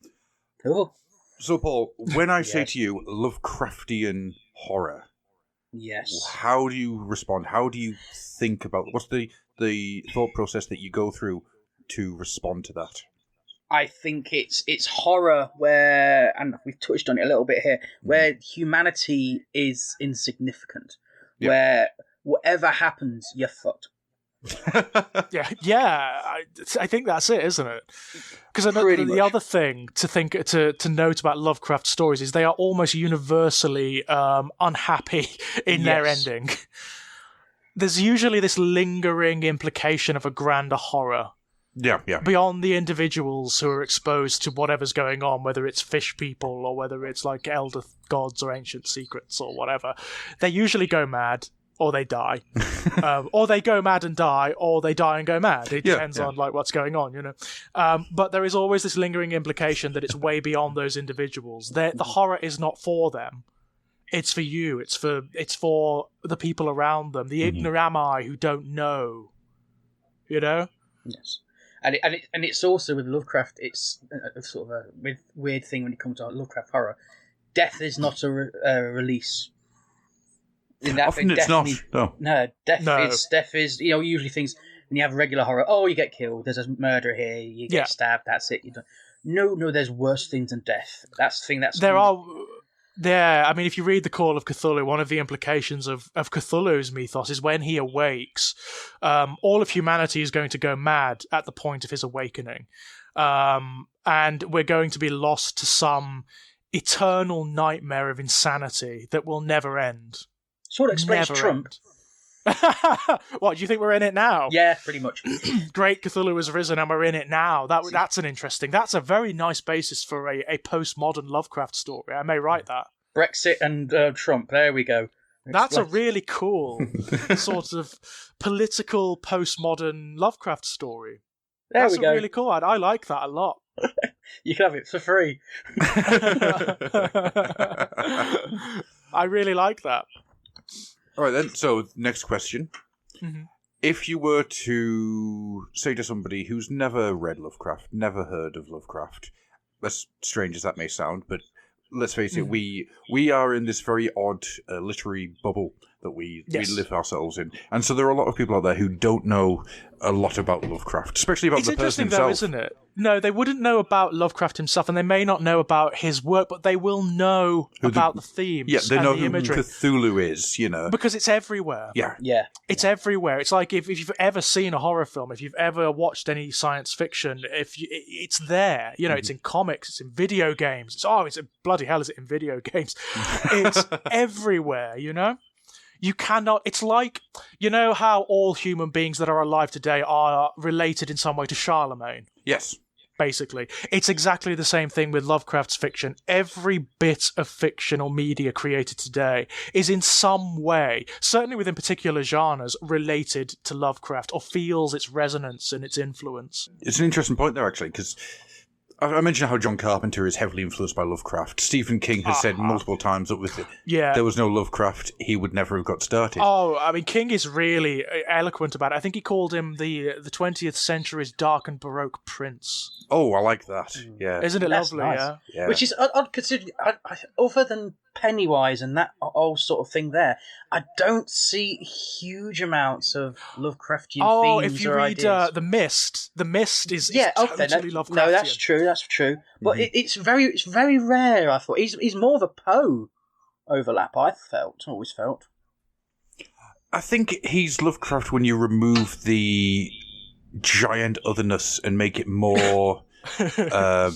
D: Cool.
B: So, Paul, when I say to you Lovecraftian horror...
D: Yes.
B: How do you respond? How do you think about... What's the thought process that you go through to respond to that?
D: I think it's horror where, and we've touched on it a little bit here, where humanity is insignificant, where whatever happens, you're fucked.
C: I think that's it, isn't it? Because I know the other thing to note about Lovecraft stories is they are almost universally unhappy in their ending. There's usually this lingering implication of a grander horror.
B: Yeah.
C: Beyond the individuals who are exposed to whatever's going on, whether it's fish people or whether it's like elder gods or ancient secrets or whatever, they usually go mad. Or they die, or they go mad and die, or they die and go mad. It depends on what's going on, But there is always this lingering implication that it's way beyond those individuals. The horror is not for them; it's for you. It's for the people around them, the ignorami who don't know.
D: Yes, and it's also with Lovecraft. It's a sort of a weird thing when it comes to Lovecraft horror. Death is not a release.
B: Often it's not.
D: No, death is usually things when you have regular horror. Oh, you get killed. There's a murder here. You get stabbed. That's it. No. There's worse things than death. That's the thing.
C: I mean, if you read the Call of Cthulhu, one of the implications of Cthulhu's mythos is when he awakes, all of humanity is going to go mad at the point of his awakening, and we're going to be lost to some eternal nightmare of insanity that will never end.
D: Sort of explains Trump.
C: What, do you think we're in it now?
D: Yeah, pretty much.
C: Great Cthulhu has risen and we're in it now. That's a very nice basis for a postmodern Lovecraft story. I may write that.
D: Brexit and Trump, there we go.
C: That's a really cool sort of political postmodern Lovecraft story. That's really cool. I like that a lot.
D: You can have it for free.
C: I really like that.
B: All right, then. So, next question. If you were to say to somebody who's never read Lovecraft, never heard of Lovecraft, as strange as that may sound, but let's face it, we are in this very odd literary bubble that we live ourselves in. And so there are a lot of people out there who don't know a lot about Lovecraft, especially about the person himself.
C: It's interesting, though, isn't it? No, they wouldn't know about Lovecraft himself, and they may not know about his work, but they will know about the themes
B: they know
C: and the imagery.
B: Who Cthulhu is,
C: Because it's everywhere.
B: Yeah.
C: It's everywhere. It's like if you've ever seen a horror film, if you've ever watched any science fiction, it's there. It's in comics, it's in video games. Bloody hell, is it in video games? It's everywhere, You cannot... It's like... how all human beings that are alive today are related in some way to Charlemagne?
B: Yes.
C: basically. It's exactly the same thing with Lovecraft's fiction. Every bit of fiction or media created today is in some way, certainly within particular genres, related to Lovecraft or feels its resonance and its influence.
B: It's an interesting point there, actually, because I mentioned how John Carpenter is heavily influenced by Lovecraft. Stephen King has said multiple times that with it, there was no Lovecraft, he would never have got started.
C: Oh, I mean, King is really eloquent about it. I think he called him the 20th century's dark and baroque prince.
B: Oh, I like that. Yeah,
C: isn't it
D: That's
C: lovely?
D: nice.
C: Yeah.
D: Which is odd considering, other than Pennywise and that whole sort of thing there, I don't see huge amounts of Lovecraftian themes
C: if you
D: or
C: read
D: ideas.
C: The Mist is totally Lovecraftian.
D: No, that's true. But it's very rare, I thought. He's more of a Poe overlap, always felt.
B: I think he's Lovecraft when you remove the giant otherness and make it more... I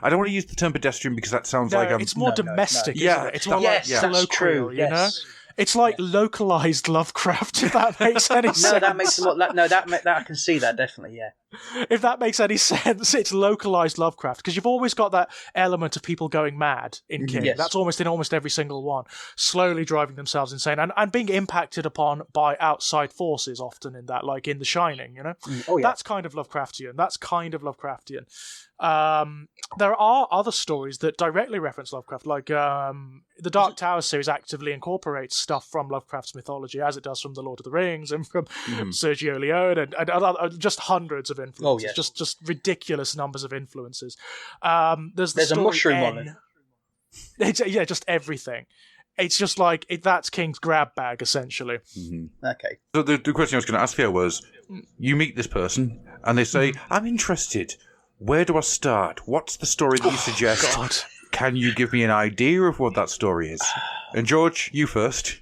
B: don't want to use the term pedestrian because that sounds like
C: it's more domestic, isn't
B: Yeah,
C: it? It's more like colloquial, you know? It's like localized Lovecraft, if that makes any sense.
D: No, that makes a lot. That I can see that definitely. Yeah.
C: If that makes any sense, it's localized Lovecraft because you've always got that element of people going mad in King.
D: Yes.
C: That's almost in almost every single one, slowly driving themselves insane and being impacted upon by outside forces. Often in that, like in The Shining, you know.
D: Oh yeah.
C: That's kind of Lovecraftian. There are other stories that directly reference Lovecraft, like the Dark Tower series actively incorporates stuff from Lovecraft's mythology, as it does from The Lord of the Rings and from Sergio Leone and just hundreds of influences, just ridiculous numbers of influences. There's
D: a mushroom on it.
C: Just everything. It's just like that's King's grab bag, essentially.
D: Okay.
B: So the question I was going to ask you was, you meet this person and they say, I'm interested. Where do I start? What's the story that you suggest?
C: God.
B: Can you give me an idea of what that story is? And George, you first.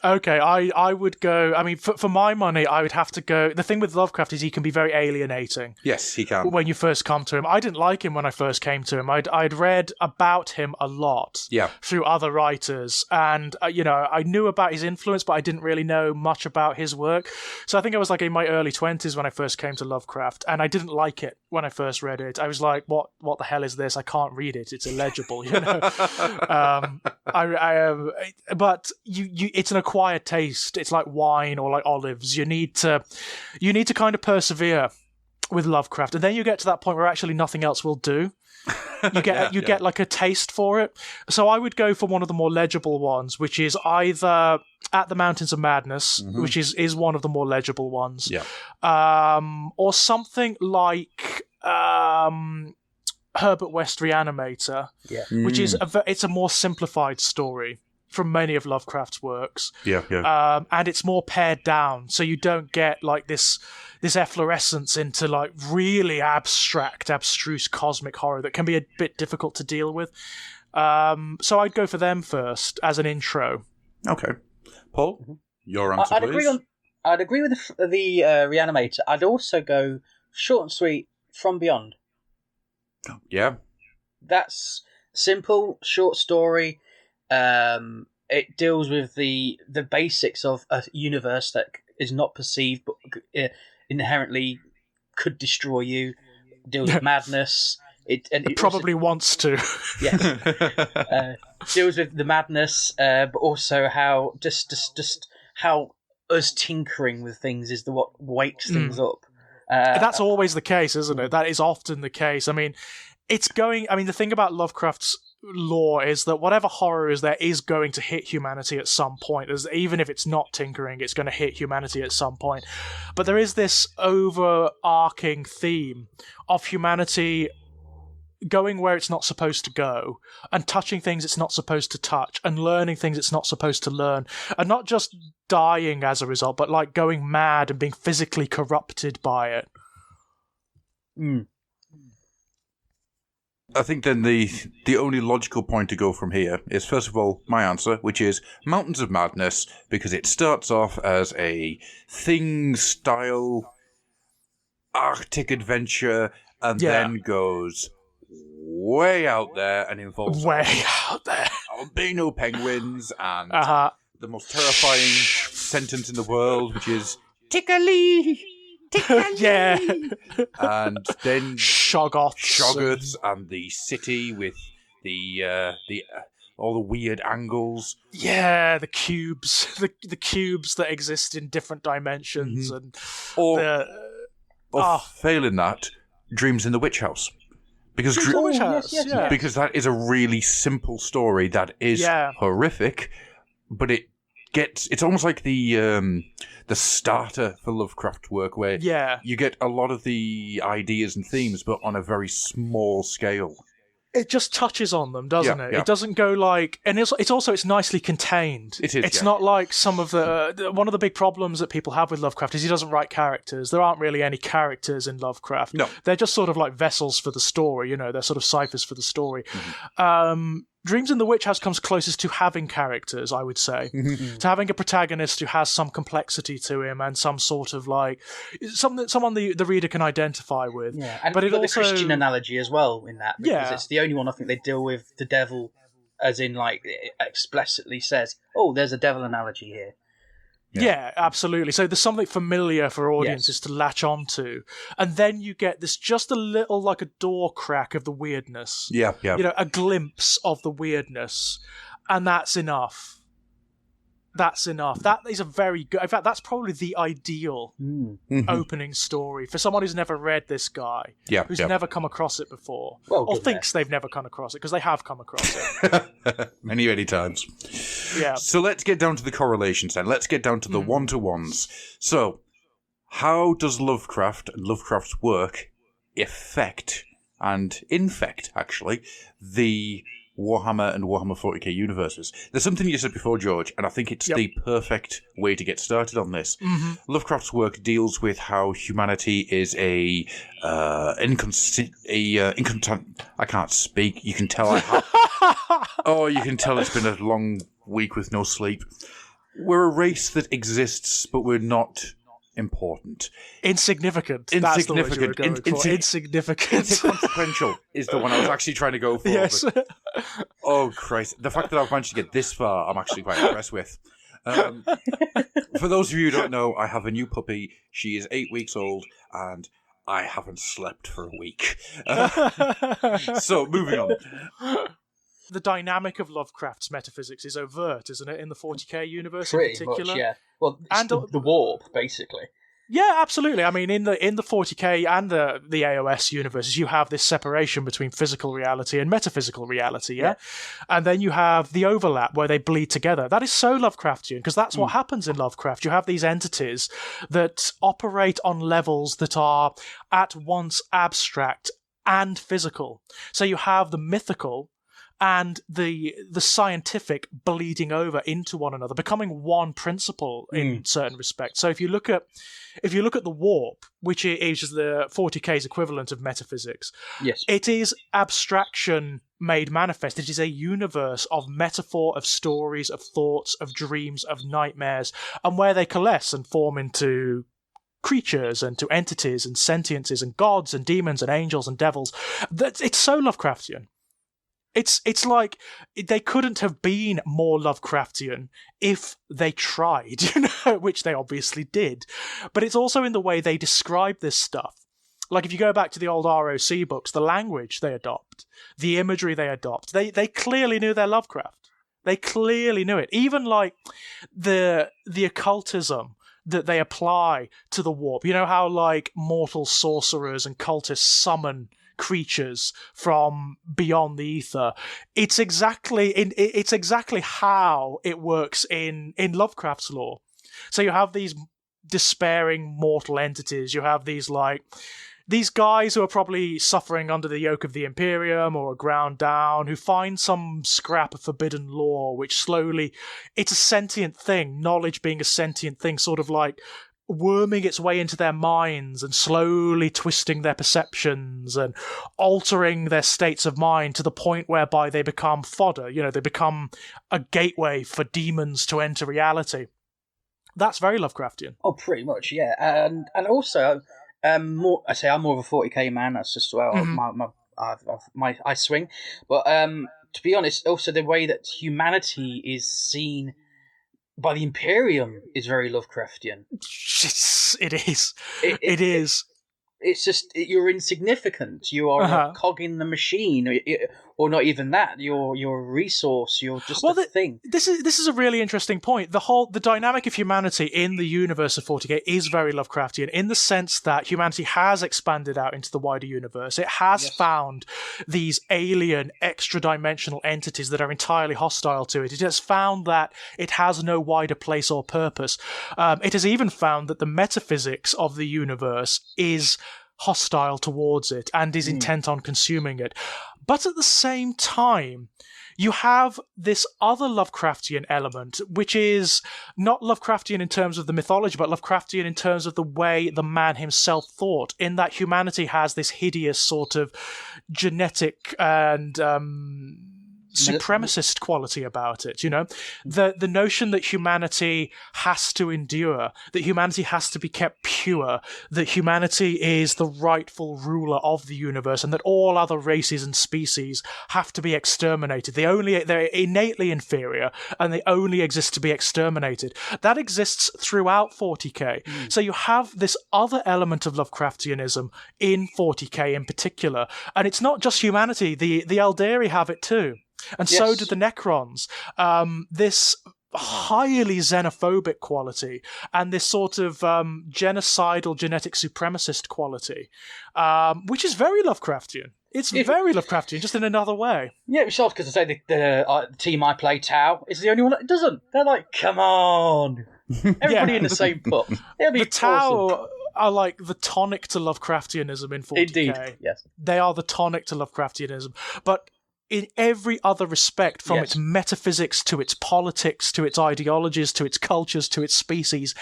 C: Okay, I would go... I mean, for my money, I would have to go... The thing with Lovecraft is he can be very alienating.
B: Yes, he can.
C: When you first come to him. I didn't like him when I first came to him. I'd read about him a lot through other writers. And, I knew about his influence, but I didn't really know much about his work. So I think I was like in my early 20s when I first came to Lovecraft. And I didn't like it when I first read it. I was like, what the hell is this? I can't read it. It's illegible, But it's an acquired taste. It's like wine or like olives. You need to kind of persevere with Lovecraft, and then you get to that point where actually nothing else will do. You get like a taste for it. So I would go for one of the more legible ones, which is either At the Mountains of Madness, which is one of the more legible ones, or something like Herbert West Reanimator, which is it's a more simplified story from many of Lovecraft's works. And it's more pared down, so you don't get like this efflorescence into like really abstract, abstruse cosmic horror that can be a bit difficult to deal with. So I'd go for them first as an intro.
B: Okay. Paul, your answer, please.
D: I'd agree with the Reanimator. I'd also go short and sweet, From Beyond.
B: Yeah. That's
D: simple, short story. It deals with the basics of a universe that is not perceived but inherently could destroy you. Deals with madness. It
C: probably also wants to.
D: Yes. Deals with the madness, but also how just how us tinkering with things is what wakes things up.
C: That's always the case, isn't it? That is often the case. I mean, the thing about Lovecraft's lore is that whatever horror is there is going to hit humanity at some point. Even if it's not tinkering, it's going to hit humanity at some point. But there is this overarching theme of humanity going where it's not supposed to go, and touching things it's not supposed to touch, and learning things it's not supposed to learn, and not just dying as a result, but like going mad and being physically corrupted by it.
B: I think then the only logical point to go from here is, first of all, my answer, which is Mountains of Madness, because it starts off as a Thing-style Arctic adventure, and then goes way out there and involves albino penguins and the most terrifying sentence in the world, which is tickly.
C: Yeah.
B: And then
C: Shoggoths.
B: and the city with the all the weird angles.
C: Yeah, the cubes, the cubes that exist in different dimensions, and
B: failing that, Dreams in the Witch House. Because
C: yeah.
B: because that is a really simple story that is horrific, but it's almost like the starter for Lovecraft work, where you get a lot of the ideas and themes, but on a very small scale.
C: It just touches on them, doesn't it?
B: Yeah.
C: It doesn't go like, and it's nicely contained.
B: It is.
C: It's not like some of one of the big problems that people have with Lovecraft is he doesn't write characters. There aren't really any characters in Lovecraft.
B: No,
C: they're just sort of like vessels for the story. They're sort of ciphers for the story. Dreams in the Witch House comes closest to having characters, I would say, to having a protagonist who has some complexity to him and some sort of like someone the reader can identify with.
D: Yeah, and
C: but it also
D: the Christian analogy as well in that, because it's the only one I think they deal with the devil, as in like it explicitly says, "Oh, there's a devil analogy here."
C: Yeah, absolutely. So there's something familiar for audiences to latch onto. And then you get this just a little like a door crack of the weirdness.
B: Yeah.
C: A glimpse of the weirdness. And that's enough. That's enough. That is a very good... In fact, that's probably the ideal opening story for someone who's never read this guy, who's never come across it before, or thinks they've never come across it, because they have come across it.
B: Many, many times.
C: Yeah.
B: So let's get down to the correlations then. Let's get down to the one-to-ones. So, how does Lovecraft and Lovecraft's work affect and infect, actually, the Warhammer and Warhammer 40k universes? There's something you said before, George, and I think it's the perfect way to get started on this. Lovecraft's work deals with how humanity is I can't speak. You can tell I have. You can tell it's been a long week with no sleep. We're a race that exists, but we're not important.
C: Insignificant. That's the word you were going for. Insignificant.
B: Inconsequential is the one I was actually trying to go for.
C: Yes.
B: But, oh, Christ. The fact that I've managed to get this far, I'm actually quite impressed with. For those of you who don't know, I have a new puppy. She is 8 weeks old, and I haven't slept for a week. So, moving on.
C: The dynamic of Lovecraft's metaphysics is overt, isn't it, in the 40k universe in
D: Pretty
C: particular?
D: much, yeah. Well, it's the warp, basically.
C: Yeah, absolutely. I mean, in the 40k and the AOS universes, you have this separation between physical reality and metaphysical reality, yeah? And then you have the overlap where they bleed together. That is so Lovecraftian, because that's what happens in Lovecraft. You have these entities that operate on levels that are at once abstract and physical. So you have the mythical and the scientific bleeding over into one another, becoming one principle in certain respects. So if you look at the warp, which is the 40k's equivalent of metaphysics, it is abstraction made manifest. It is a universe of metaphor, of stories, of thoughts, of dreams, of nightmares, and where they coalesce and form into creatures and to entities and sentiences and gods and demons and angels and devils. It's so Lovecraftian. It's like they couldn't have been more Lovecraftian if they tried, which they obviously did. But it's also in the way they describe this stuff. Like if you go back to the old ROC books, the language they adopt, the imagery they adopt, they clearly knew their Lovecraft. They clearly knew it. Even like the occultism that they apply to the warp. You know how like mortal sorcerers and cultists summon creatures from beyond the ether. It's exactly how it works in Lovecraft's lore. So you have these despairing mortal entities. You have these guys who are probably suffering under the yoke of the Imperium or are ground down, who find some scrap of forbidden lore, which slowly, it's a sentient thing, knowledge being a sentient thing, sort of like worming its way into their minds and slowly twisting their perceptions and altering their states of mind to the point whereby they become fodder. They become a gateway for demons to enter reality. That's very Lovecraftian.
D: Oh, pretty much, yeah. And also, I'm more of a 40k man. That's just I swing. But to be honest, also the way that humanity is seen by the Imperium is very Lovecraftian.
C: Yes, it is. It is.
D: It's just you're insignificant. You are a cog in the machine, or not even that. You're a resource. You're just a thing.
C: This is a really interesting point. The dynamic of humanity in the universe of 40K is very Lovecraftian in the sense that humanity has expanded out into the wider universe. It has found these alien, extra-dimensional entities that are entirely hostile to it. It has found that it has no wider place or purpose. It has even found that the metaphysics of the universe is hostile towards it and is intent on consuming it. But at the same time, you have this other Lovecraftian element, which is not Lovecraftian in terms of the mythology, but Lovecraftian in terms of the way the man himself thought, in that humanity has this hideous sort of genetic and supremacist quality about it, you know? The notion that humanity has to endure, that humanity has to be kept pure, that humanity is the rightful ruler of the universe, and that all other races and species have to be exterminated. They're innately inferior, and they only exist to be exterminated. That exists throughout 40K. So you have this other element of Lovecraftianism in 40K in particular, and it's not just humanity. The Eldari have it too. And so do the Necrons. This highly xenophobic quality and this sort of genocidal genetic supremacist quality, which is very Lovecraftian. It's very Lovecraftian, just in another way.
D: Yeah, it's odd because I say the team I play, Tau, is the only one that doesn't. They're like, come on. Everybody in the same pot.
C: The Tau are like the tonic to Lovecraftianism in 40K.
D: Indeed, yes.
C: They are the tonic to Lovecraftianism. But in every other respect, from its metaphysics to its politics, to its ideologies, to its cultures, to its species,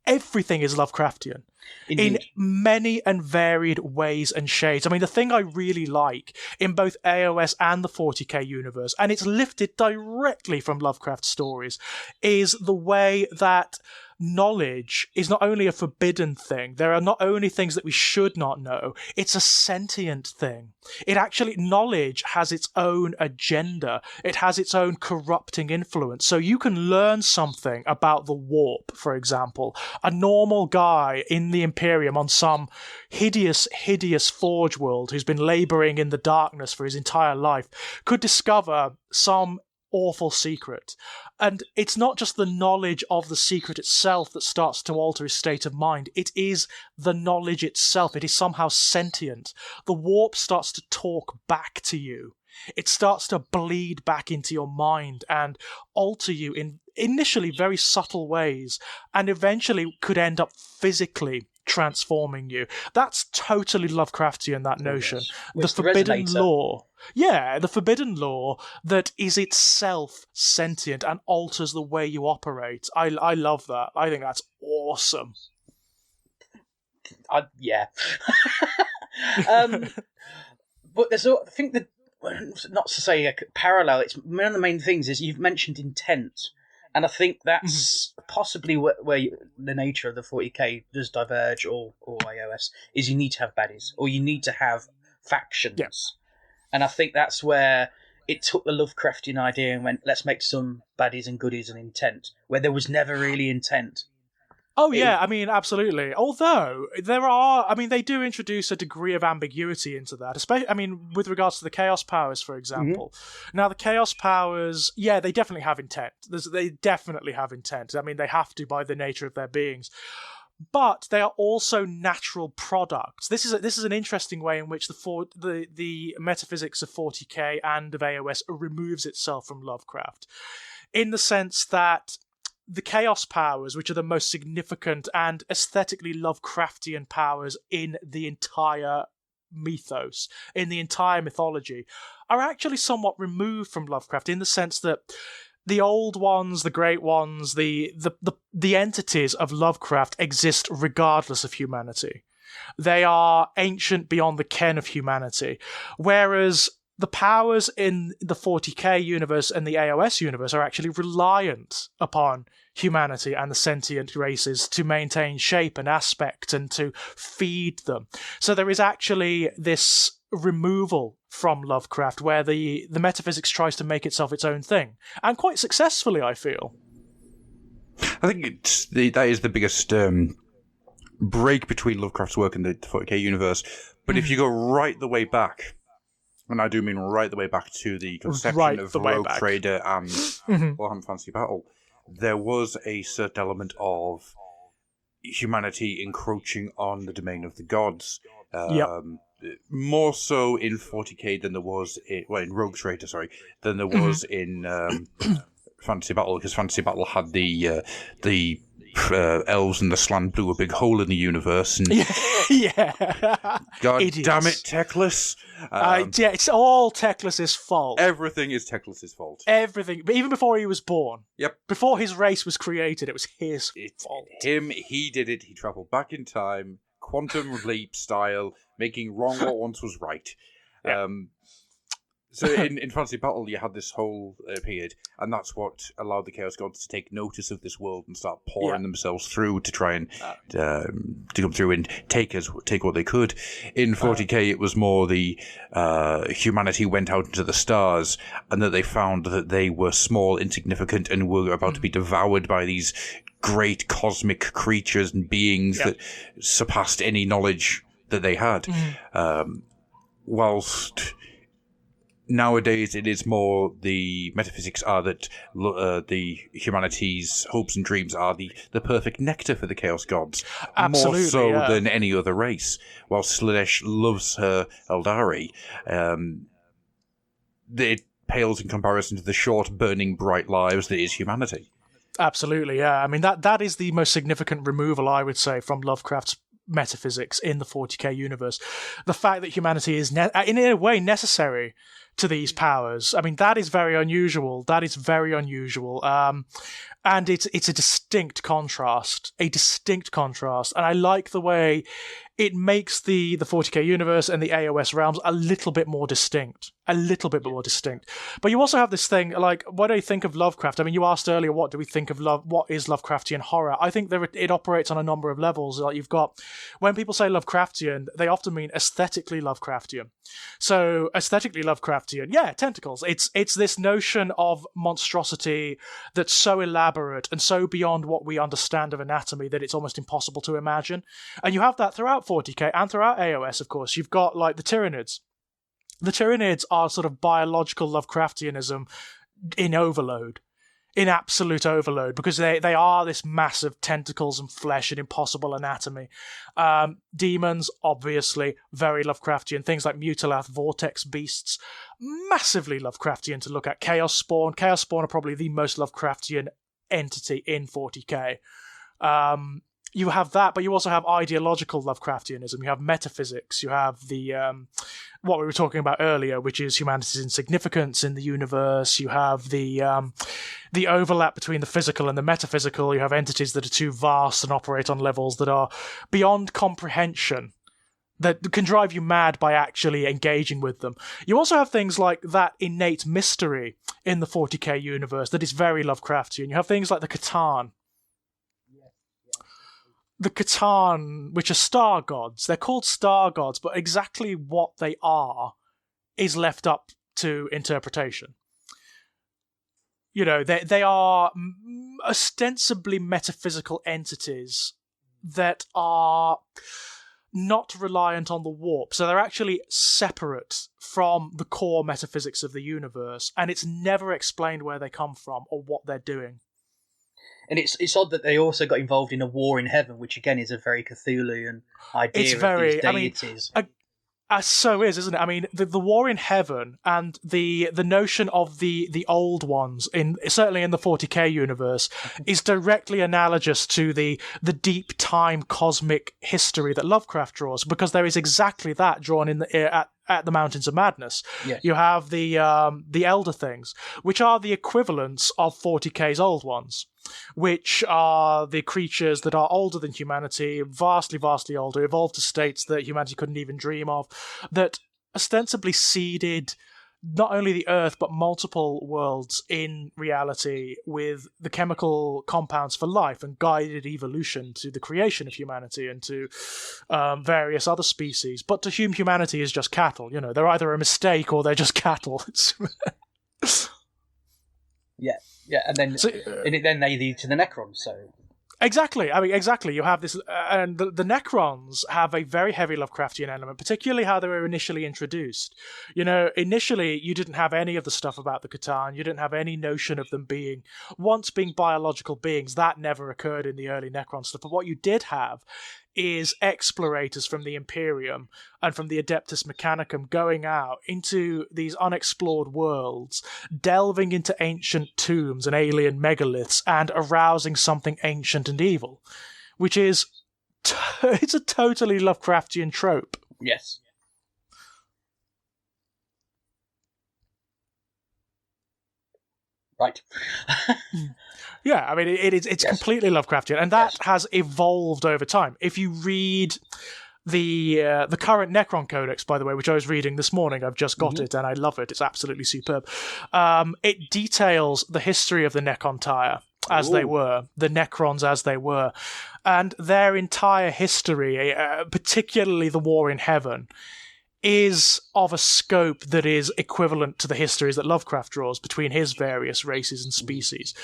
C: everything is Lovecraftian.
D: Indeed.
C: In many and varied ways and shades. I mean, the thing I really like in both AOS and the 40K universe, and it's lifted directly from Lovecraft stories, is the way that knowledge is not only a forbidden thing. There are not only things that we should not know, it's a sentient thing. Knowledge has its own agenda. It has its own corrupting influence. So you can learn something about the warp, for example. A normal guy in the Imperium on some hideous forge world who's been laboring in the darkness for his entire life could discover some awful secret. And it's not just the knowledge of the secret itself that starts to alter his state of mind. It is the knowledge itself. It is somehow sentient. The warp starts to talk back to you. It starts to bleed back into your mind and alter you in initially very subtle ways, and eventually could end up physically transforming you. That's totally Lovecraftian, that notion. The forbidden law. Yeah, the forbidden law that is itself sentient and alters the way you operate. I love that. I think that's awesome.
D: Yeah. But I think that, not to say a parallel, it's one of the main things is you've mentioned intent. And I think that's possibly where the nature of the 40K does diverge, or iOS, is you need to have baddies, or you need to have factions.
C: Yeah.
D: And I think that's where it took the Lovecraftian idea and went, let's make some baddies and goodies and intent, where there was never really intent.
C: Oh, yeah, I mean, absolutely. Although, they do introduce a degree of ambiguity into that, especially, with regards to the Chaos Powers, for example. Mm-hmm. Now, the Chaos Powers, yeah, they definitely have intent. They definitely have intent. I mean, they have to by the nature of their beings. But they are also natural products. This is an interesting way in which the metaphysics of 40K and of AOS removes itself from Lovecraft, in the sense that the Chaos Powers, which are the most significant and aesthetically Lovecraftian powers in the entire mythos, in the entire mythology, are actually somewhat removed from Lovecraft, in the sense that the old ones, the great ones, the entities of Lovecraft exist regardless of humanity. They are ancient beyond the ken of humanity, whereas the powers in the 40K universe and the AOS universe are actually reliant upon humanity and the sentient races to maintain shape and aspect and to feed them. So there is actually this removal from Lovecraft where the metaphysics tries to make itself its own thing. And quite successfully, I feel.
B: I think that is the biggest break between Lovecraft's work and the 40k universe. But if you go right the way back, and I do mean right the way back to the conception of Rogue Trader and Warhammer Fantasy Battle, there was a certain element of humanity encroaching on the domain of the gods. More so in 40k than there was in Rogue Trader, than there was in Fantasy Battle, because Fantasy Battle had the elves and the Slan blew a big hole in the universe. And God
C: Idiots.
B: damn it, Teclis.
C: It's all Teclis' fault.
B: Everything is Teclis' fault.
C: Everything. But even before he was born.
B: Yep.
C: Before his race was created, it was his fault.
B: He did it. He travelled back in time, quantum leap style, making wrong what once was right.
C: Yeah.
B: So in Fantasy Battle, you had this whole appeared, and that's what allowed the Chaos Gods to take notice of this world and start pouring themselves through to try and to come through and take what they could. In 40k, it was more the humanity went out into the stars, and that they found that they were small, insignificant, and were about to be devoured by these great cosmic creatures and beings that surpassed any knowledge that they had. Whilst nowadays, it is more the metaphysics are that the humanity's hopes and dreams are the perfect nectar for the Chaos Gods.
C: Absolutely,
B: more so than any other race. While Slanesh loves her Eldari, it pales in comparison to the short, burning, bright lives that is humanity. Absolutely,
C: yeah. I mean, that is the most significant removal, I would say, from Lovecraft's metaphysics in the 40k universe. The fact that humanity is, in a way, necessary to these powers. I mean, that is very unusual. And it's a distinct contrast. And I like the way it makes the 40k universe and the AOS realms a little bit more distinct. But you also have this thing, like, what do you think of Lovecraft? I mean, you asked earlier, what do we think of what is Lovecraftian horror? I think it operates on a number of levels. Like, you've got, when people say Lovecraftian, they often mean aesthetically Lovecraftian. So, aesthetically Lovecraftian, tentacles. It's this notion of monstrosity that's so elaborate and so beyond what we understand of anatomy that it's almost impossible to imagine. And you have that throughout 40k and throughout AOS, of course. You've got, like, the Tyranids. The Tyranids are sort of biological Lovecraftianism in overload, in absolute overload, because they are this mass of tentacles and flesh and impossible anatomy. Demons, obviously, very Lovecraftian. Things like Mutilath, Vortex beasts, massively Lovecraftian to look at. Chaos Spawn are probably the most Lovecraftian entity in 40k. You have that, but you also have ideological Lovecraftianism. You have metaphysics. You have the what we were talking about earlier, which is humanity's insignificance in the universe. You have the overlap between the physical and the metaphysical. You have entities that are too vast and operate on levels that are beyond comprehension, that can drive you mad by actually engaging with them. You also have things like that innate mystery in the 40k universe that is very Lovecraftian. You have things like the Catan. The Catan, which are star gods. They're called star gods, but exactly what they are is left up to interpretation. You know, they are ostensibly metaphysical entities that are not reliant on the warp. So they're actually separate from the core metaphysics of the universe, and it's never explained where they come from or what they're doing.
D: And it's odd that they also got involved in a war in heaven, which again is a very Cthulhian idea of these deities.
C: So isn't it? I mean, the war in heaven and the notion of the old ones, certainly in the 40k universe, is directly analogous to the deep time cosmic history that Lovecraft draws, because there is exactly that drawn in at the Mountains of Madness.
D: Yes.
C: You have the Elder Things, which are the equivalents of 40k's old ones, which are the creatures that are older than humanity, vastly, vastly older, evolved to states that humanity couldn't even dream of, that ostensibly seeded not only the Earth, but multiple worlds in reality with the chemical compounds for life and guided evolution to the creation of humanity and to various other species. But to whom humanity is just cattle. You know, they're either a mistake or they're just cattle.
D: Yeah, and then then they lead to the Necrons, so...
C: Exactly. I mean, exactly. You have this, and the Necrons have a very heavy Lovecraftian element, particularly how they were initially introduced. Initially, you didn't have any of the stuff about the Catan. You didn't have any notion of them being biological beings. That never occurred in the early Necron stuff. But what you did have is explorators from the Imperium and from the Adeptus Mechanicum going out into these unexplored worlds, delving into ancient tombs and alien megaliths, and arousing something ancient and evil, which is it's a totally Lovecraftian trope.
D: Yes. Right.
C: Yeah, I mean, it's yes. Completely Lovecraftian, and that has evolved over time. If you read the current Necron Codex, by the way, which I was reading this morning, I've just got it, and I love it. It's absolutely superb. It details the history of the Necrontire as they were, the Necrons as they were, and their entire history, particularly the War in Heaven, is of a scope that is equivalent to the histories that Lovecraft draws between his various races and species.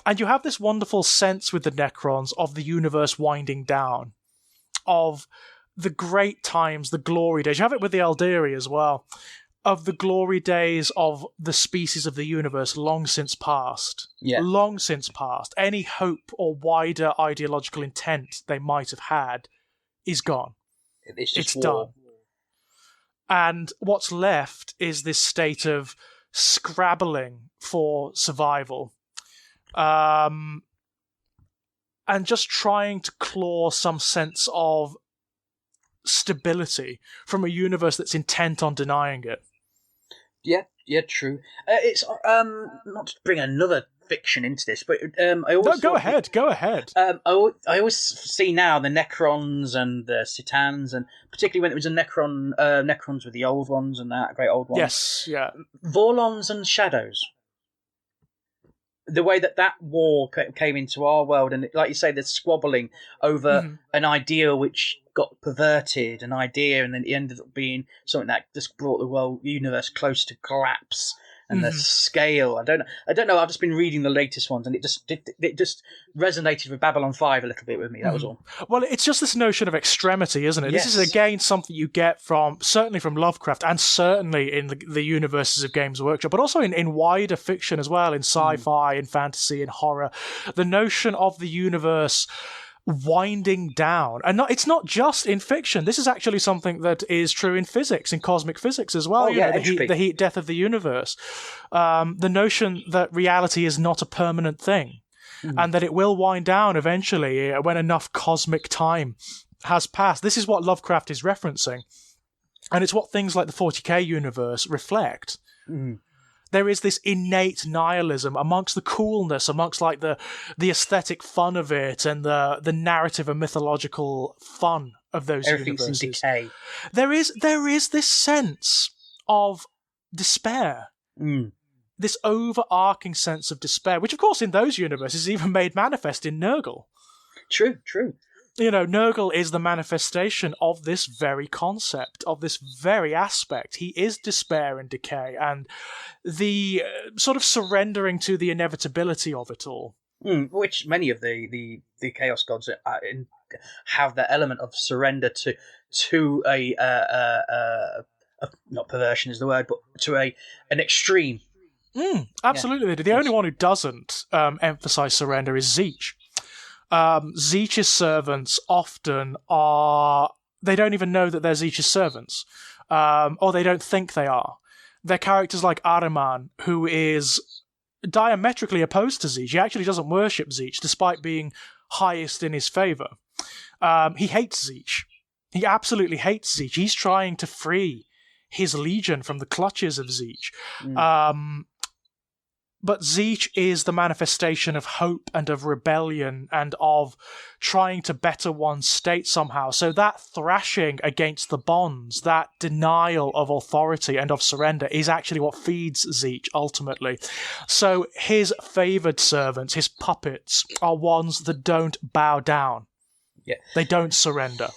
C: And you have this wonderful sense with the Necrons of the universe winding down, of the great times, the glory days. You have it with the Eldari as well, of the glory days of the species of the universe long since past. Yeah. Long since past. Any hope or wider ideological intent they might have had is gone. It's done. And what's left is this state of scrabbling for survival, and just trying to claw some sense of stability from a universe that's intent on denying it.
D: Yeah, true. It's not to bring another fiction into this, but I always
C: go ahead.
D: I always see now the Necrons and the Citans, and particularly when it was a Necrons with the old ones and that great old ones.
C: Yes, yeah.
D: Vorlons and Shadows. The way that war came into our world, and like you say, there's squabbling over an idea which got perverted, an idea, and then it ended up being something that just brought the universe close to collapse. And the scale, I don't know. I've just been reading the latest ones, and it just resonated with Babylon 5 a little bit with me. That was all.
C: Well, it's just this notion of extremity, isn't it?
D: Yes.
C: This is again something you get certainly from Lovecraft, and certainly in the universes of Games Workshop, but also in wider fiction as well, in sci-fi, in fantasy, in horror. The notion of the universe winding down, and it's not just in fiction. This is actually something that is true in physics, in cosmic physics as well. The heat death of the universe, the notion that reality is not a permanent thing, and that it will wind down eventually when enough cosmic time has passed. This is what Lovecraft is referencing, and it's what things like the 40k universe reflect. There is this innate nihilism amongst the coolness, amongst like the aesthetic fun of it, and the narrative and mythological fun of those universes.
D: Everything's in decay.
C: There is this sense of despair, this overarching sense of despair, which of course in those universes is even made manifest in Nurgle.
D: True.
C: Nurgle is the manifestation of this very concept, of this very aspect. He is despair and decay, and the sort of surrendering to the inevitability of it all.
D: Which many of the Chaos Gods have that element of surrender to a not perversion is the word, but to an extreme.
C: Absolutely. The only one who doesn't emphasize surrender is Tzeentch. Tzeentch's servants often they don't even know that they're Tzeentch's servants, or they don't think they are. They're characters like Ahriman, who is diametrically opposed to Tzeentch. He actually doesn't worship Tzeentch, despite being highest in his favor. He hates Tzeentch. He absolutely hates Tzeentch. He's trying to free his legion from the clutches of Tzeentch. But Tzeentch is the manifestation of hope and of rebellion and of trying to better one's state somehow. So that thrashing against the bonds, that denial of authority and of surrender is actually what feeds Tzeentch ultimately. So his favoured servants, his puppets, are ones that don't bow down.
D: Yeah.
C: They don't surrender.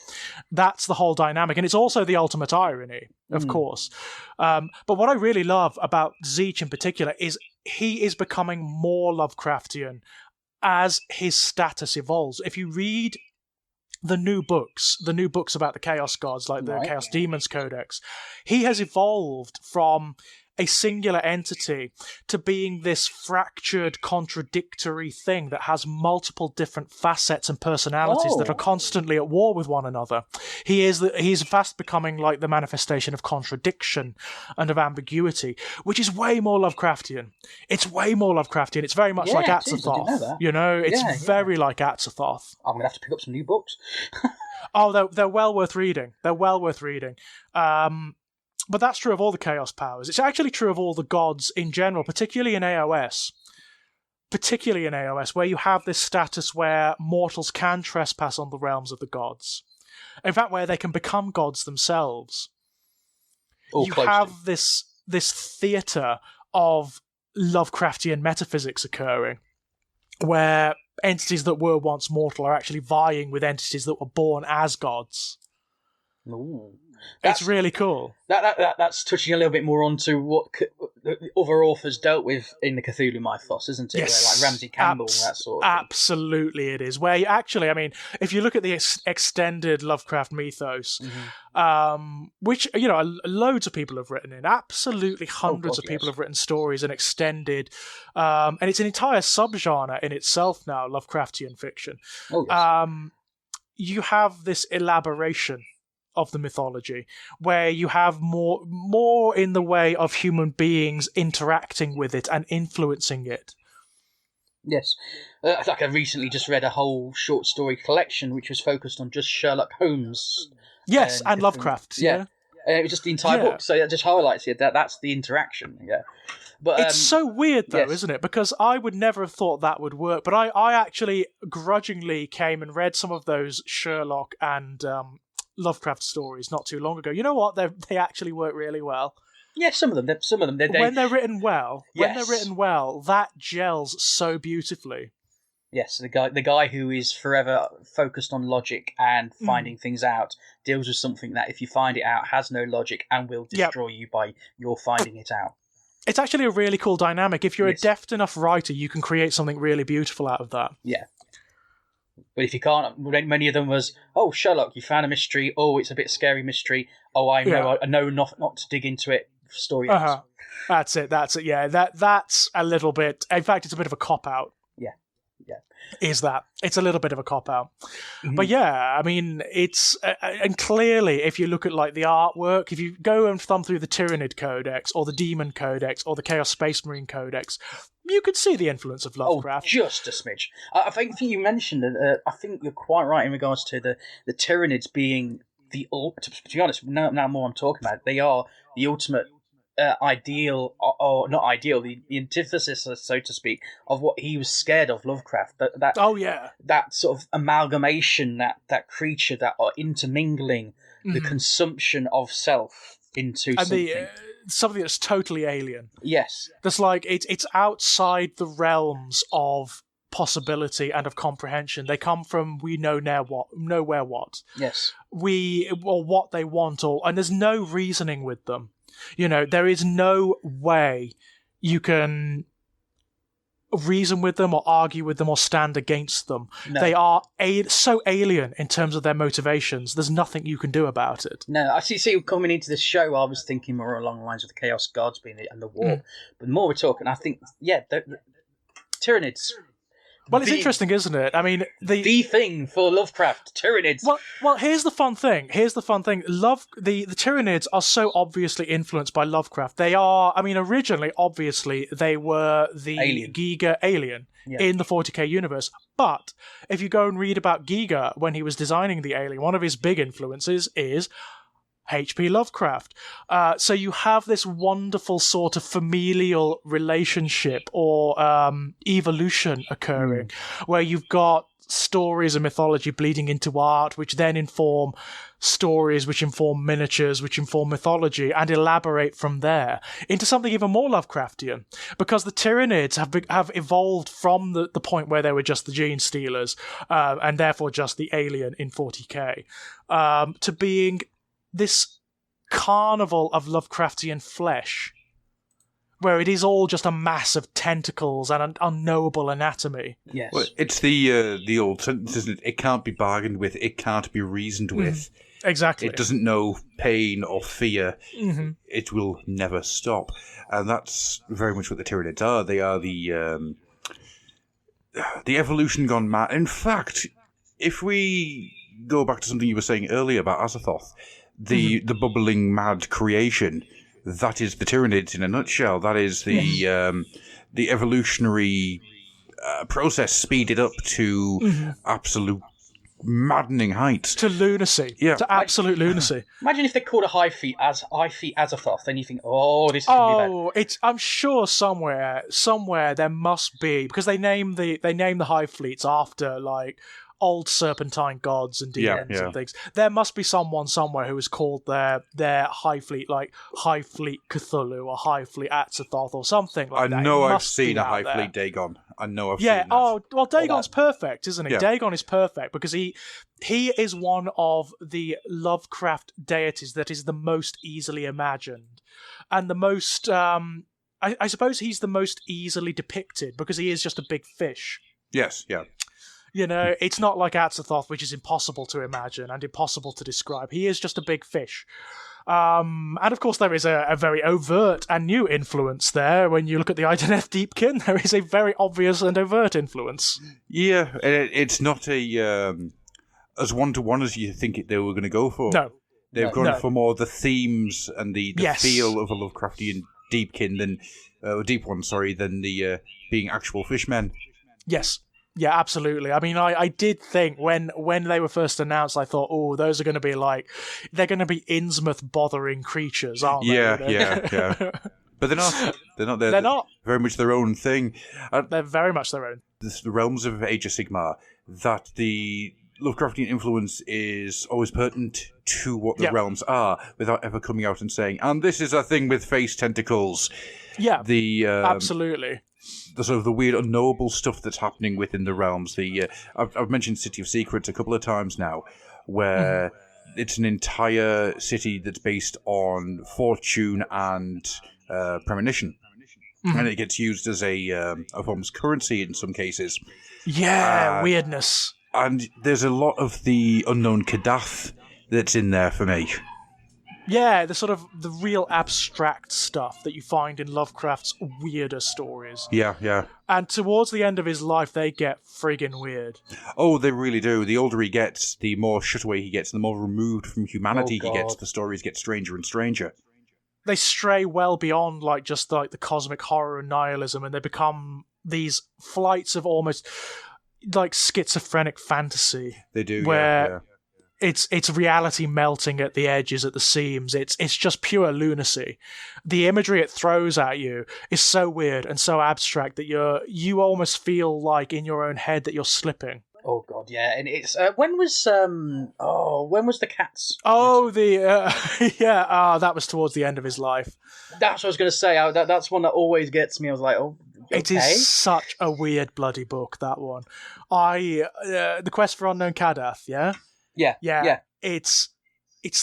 C: That's the whole dynamic. And it's also the ultimate irony, of course. But what I really love about Tzeentch in particular is he is becoming more Lovecraftian as his status evolves. If you read the new books about the Chaos Gods, like the Chaos Demons Codex, he has evolved from a singular entity to being this fractured, contradictory thing that has multiple different facets and personalities that are constantly at war with one another. He's fast becoming like the manifestation of contradiction and of ambiguity, which is way more Lovecraftian. It's way more Lovecraftian. It's very much like Azathoth. You know, it's very like Azathoth.
D: I'm gonna have to pick up some new books.
C: Oh, they're well worth reading. They're well worth reading. But that's true of all the Chaos powers. It's actually true of all the gods in general, particularly in AOS. Where you have this status where mortals can trespass on the realms of the gods. In fact, where they can become gods themselves. You have this theatre of Lovecraftian metaphysics occurring, where entities that were once mortal are actually vying with entities that were born as gods.
D: Ooh.
C: It's really cool.
D: That's touching a little bit more onto what other authors dealt with in the Cthulhu mythos, isn't it?
C: Yes.
D: Where, like Ramsey Campbell and that sort of thing.
C: Absolutely it is. Where you actually, I mean, if you look at the extended Lovecraft mythos, which, you know, loads of people have written in, absolutely hundreds of people have written stories and extended, and it's an entire subgenre in itself now, Lovecraftian fiction.
D: Oh, yes.
C: You have this elaboration of the mythology, where you have more in the way of human beings interacting with it and influencing it.
D: Yes. Like I recently just read a whole short story collection which was focused on just Sherlock Holmes.
C: Yes, and Lovecraft. Yeah.
D: It was just the entire book, so it just highlights it. That's the interaction. Yeah. But
C: it's so weird, though, isn't it? Because I would never have thought that would work, but I actually grudgingly came and read some of those Sherlock and Lovecraft stories not too long ago. You know what? They actually work really well.
D: Yeah, some of them.
C: When they're written well, that gels so beautifully.
D: Yes, the guy who is forever focused on logic and finding things out deals with something that, if you find it out, has no logic and will destroy you by your finding it out.
C: It's actually a really cool dynamic. If you're a deft enough writer, you can create something really beautiful out of that.
D: Yeah. But if you can't, many of them was, oh, Sherlock, you found a mystery. Oh, it's a bit scary mystery. Oh, I know not to dig into it. Story ends.
C: That's it. Yeah, that's a little bit. In fact, it's a bit of a cop out. It's a little bit of a cop out. But yeah, I mean, it's and clearly, if you look at like the artwork, if you go and thumb through the Tyrannid Codex or the Demon Codex or the Chaos Space Marine Codex, you could see the influence of Lovecraft.
D: Oh, just a smidge. I think you mentioned it. I think you're quite right in regards to the Tyrannids being the to be honest. Now more I'm talking about, they are the ultimate ideal, or not ideal, the antithesis, so to speak, of what he was scared of, Lovecraft. That sort of amalgamation, that creature that are intermingling the consumption of self into something.
C: Something that's totally alien.
D: Yes.
C: That's like, it's outside the realms of possibility and of comprehension. They come from we know nowhere what.
D: Yes.
C: Or what they want, and there's no reasoning with them. You know, there is no way you can reason with them or argue with them or stand against them. No. They are so alien in terms of their motivations. There's nothing you can do about it.
D: No, I see coming into this show, I was thinking more along the lines of the Chaos Gods being it and the war. But the more we're talking, I think, the Tyrannids.
C: Well, it's interesting, isn't it? I mean,
D: the thing for Lovecraft, Tyrannids.
C: Well, here's the fun thing. The Tyrannids are so obviously influenced by Lovecraft. They are. I mean, originally, obviously, they were the Giga alien in the 40k universe. But if you go and read about Giga when he was designing the alien, one of his big influences is H.P. Lovecraft. So you have this wonderful sort of familial relationship or evolution occurring, where you've got stories and mythology bleeding into art, which then inform stories, which inform miniatures, which inform mythology, and elaborate from there into something even more Lovecraftian. Because the Tyrannids have evolved from the point where they were just the gene stealers, and therefore just the alien in 40k, to being this carnival of Lovecraftian flesh, where it is all just a mass of tentacles and an unknowable anatomy.
D: Yes.
B: Well, it's the old sentence, isn't it? It can't be bargained with. It can't be reasoned with.
C: Exactly.
B: It doesn't know pain or fear.
C: Mm-hmm.
B: It will never stop. And that's very much what the Tyranids are. They are the evolution gone mad. In fact, if we go back to something you were saying earlier about Azathoth, the bubbling mad creation, that is the Tyranids in a nutshell. That is the evolutionary process speeded up to absolute maddening heights.
C: To lunacy.
B: Yeah.
C: To absolute lunacy.
D: Imagine if they called a high feet Azathoth, then you think, oh, this is going to be bad.
C: I'm sure somewhere there must be, because they name the hive fleets after like old serpentine gods and DNs and things. There must be someone somewhere who has called their hive fleet like Hive Fleet Cthulhu or Hive Fleet Azathoth or something like that.
B: I know I've seen a Hive Fleet Dagon. I know I've seen that.
C: Oh, well, Dagon's perfect, isn't he? Yeah. Dagon is perfect because he is one of the Lovecraft deities that is the most easily imagined and the most. I suppose he's the most easily depicted because he is just a big fish.
B: Yes, yeah.
C: You know, it's not like Azathoth, which is impossible to imagine and impossible to describe. He is just a big fish. And of course, there is a very overt and new influence there. When you look at the Ideneth Deepkin, there is a very obvious and overt influence.
B: Yeah, it's not as one-to-one as you think they were going to go for.
C: No.
B: They've gone for more the themes and the feel of a Lovecraftian Deepkin than the being actual fishmen.
C: Yes. Yeah, absolutely. I mean, I did think when they were first announced, I thought, oh, those are going to be they're going to be Innsmouth bothering creatures, aren't they?
B: Yeah. But they're not. They're
C: not.
B: Very much their own thing.
C: They're very much their own.
B: The realms of Age of Sigmar, that the Lovecraftian influence is always pertinent to what the realms are, without ever coming out and saying, and this is a thing with face tentacles.
C: Yeah, absolutely.
B: The sort of the weird unknowable stuff that's happening within the realms. I've mentioned City of Secrets a couple of times now, where it's an entire city that's based on fortune and premonition, and it gets used as a form of currency in some cases.
C: Yeah, weirdness.
B: And there's a lot of the unknown Kadath that's in there for me.
C: Yeah, the real abstract stuff that you find in Lovecraft's weirder stories.
B: Yeah.
C: And towards the end of his life, they get friggin' weird.
B: Oh, they really do. The older he gets, the more shut away he gets, and the more removed from humanity he gets, the stories get stranger and stranger.
C: They stray well beyond just the cosmic horror and nihilism, and they become these flights of almost like schizophrenic fantasy.
B: They do,
C: where it's reality melting at the edges, at the seams. It's just pure lunacy. The imagery it throws at you is so weird and so abstract that you almost feel like in your own head that you're slipping.
D: Oh god, yeah, and it's when was the cats?
C: Oh, that was towards the end of his life.
D: That's what I was going to say. That's one that always gets me. I was like, oh, okay.
C: It is such a weird bloody book, that one. The Quest for Unknown Kadath, yeah. Yeah. It's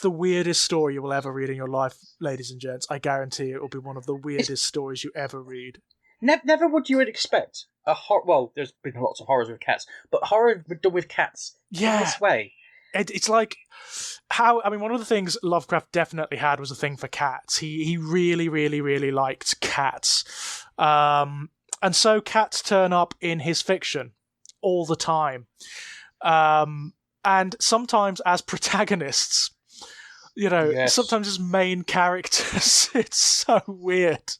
C: the weirdest story you will ever read in your life, ladies and gents. I guarantee it will be one of the weirdest stories you ever read.
D: Never would you expect a horror. Well, there's been lots of horrors with cats, but horror done with cats in this way.
C: It's like one of the things Lovecraft definitely had was a thing for cats. He really, really, really liked cats. And so cats turn up in his fiction all the time. And sometimes as protagonists, sometimes as main characters. It's so weird.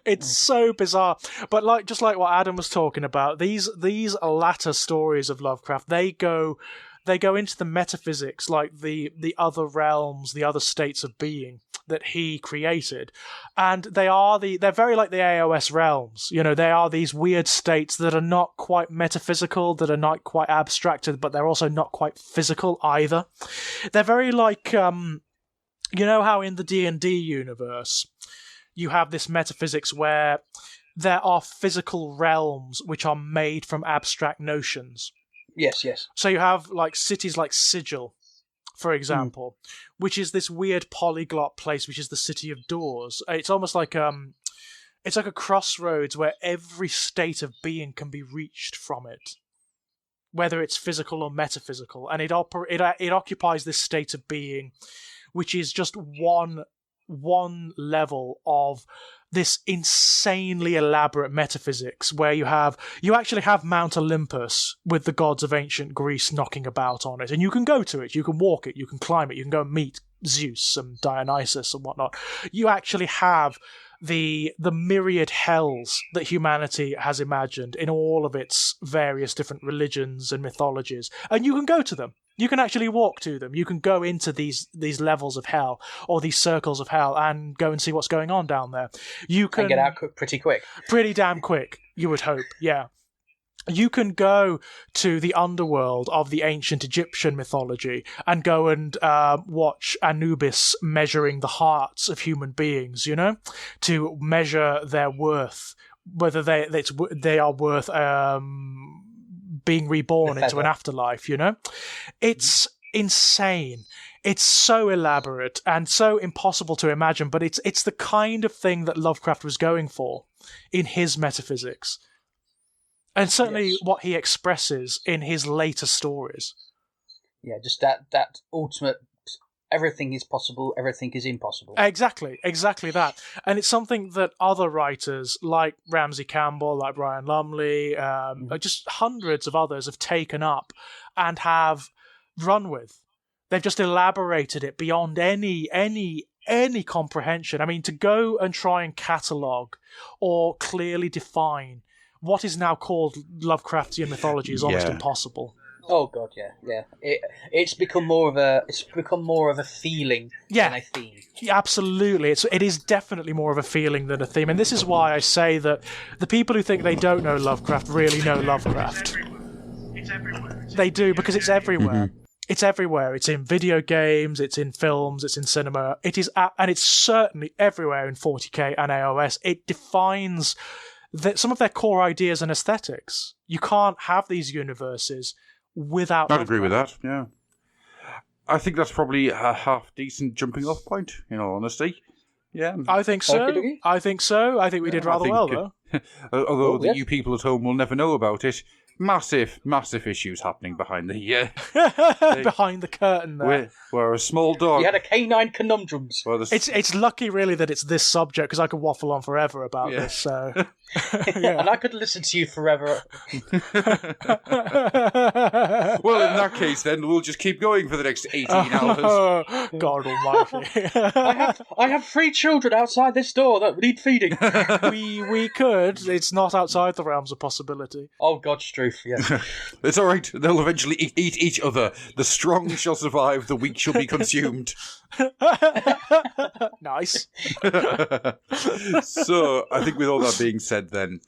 C: It's so bizarre. But just like what Adam was talking about, these latter stories of Lovecraft, they go into the metaphysics, like the other realms, the other states of being that he created, and they're very like the AOS realms. They are these weird states that are not quite metaphysical, that are not quite abstracted, but they're also not quite physical either. They're very like how in the D&D universe you have this metaphysics where there are physical realms which are made from abstract notions.
D: Yes.
C: So you have cities like Sigil, for example, which is this weird polyglot place, which is the City of Doors. It's almost like It's like a crossroads where every state of being can be reached from it, whether it's physical or metaphysical, and it occupies this state of being, which is just one level of this insanely elaborate metaphysics, where you actually have Mount Olympus with the gods of ancient Greece knocking about on it, and you can go to it, you can walk it, you can climb it, you can go and meet Zeus and Dionysus and whatnot. You actually have the myriad hells that humanity has imagined in all of its various different religions and mythologies, and you can go to them. You can actually walk to them. You can go into these levels of hell, or these circles of hell, and go and see what's going on down there. You can
D: and get out pretty quick.
C: Pretty damn quick, you would hope, yeah. You can go to the underworld of the ancient Egyptian mythology and go and watch Anubis measuring the hearts of human beings, to measure their worth, whether they are worth being reborn into an afterlife, It's insane. It's so elaborate and so impossible to imagine, but it's the kind of thing that Lovecraft was going for in his metaphysics. And certainly what he expresses in his later stories.
D: Yeah, just that ultimate, everything is possible, everything is impossible.
C: Exactly that. And it's something that other writers like Ramsey Campbell, like Brian Lumley, just hundreds of others have taken up and have run with. They've just elaborated it beyond any comprehension. I mean, to go and try and catalogue or clearly define what is now called Lovecraftian mythology is almost impossible.
D: Oh god, yeah. It's become more of a feeling than a theme.
C: Yeah, absolutely. It is definitely more of a feeling than a theme, and this is why I say that the people who think they don't know Lovecraft really know Lovecraft. It's everywhere. They do, because it's everywhere. Mm-hmm. It's everywhere. It's in video games, it's in films, it's in cinema. It is, and it's certainly everywhere in 40K and AOS. It defines some of their core ideas and aesthetics. You can't have these universes without...
B: I'd agree with that, yeah. I think that's probably a half-decent jumping-off point, in all honesty. Yeah.
C: I think so. I think we did rather well, though.
B: Although you people at home will never know about it. Massive issues happening behind the
C: behind the curtain there.
B: Where a small dog...
D: You had a canine conundrums.
C: It's lucky, really, that it's this subject, because I could waffle on forever about this, so...
D: And I could listen to you forever.
B: Well, in that case, then, we'll just keep going for the next 18 hours.
C: God almighty.
D: I have 3 children outside this door that need feeding.
C: We could. It's not outside the realms of possibility.
D: Oh, God's truth, yeah.
B: It's all right. They'll eventually eat each other. The strong shall survive. The weak shall be consumed.
C: Nice.
B: So, I think with all that being said, then,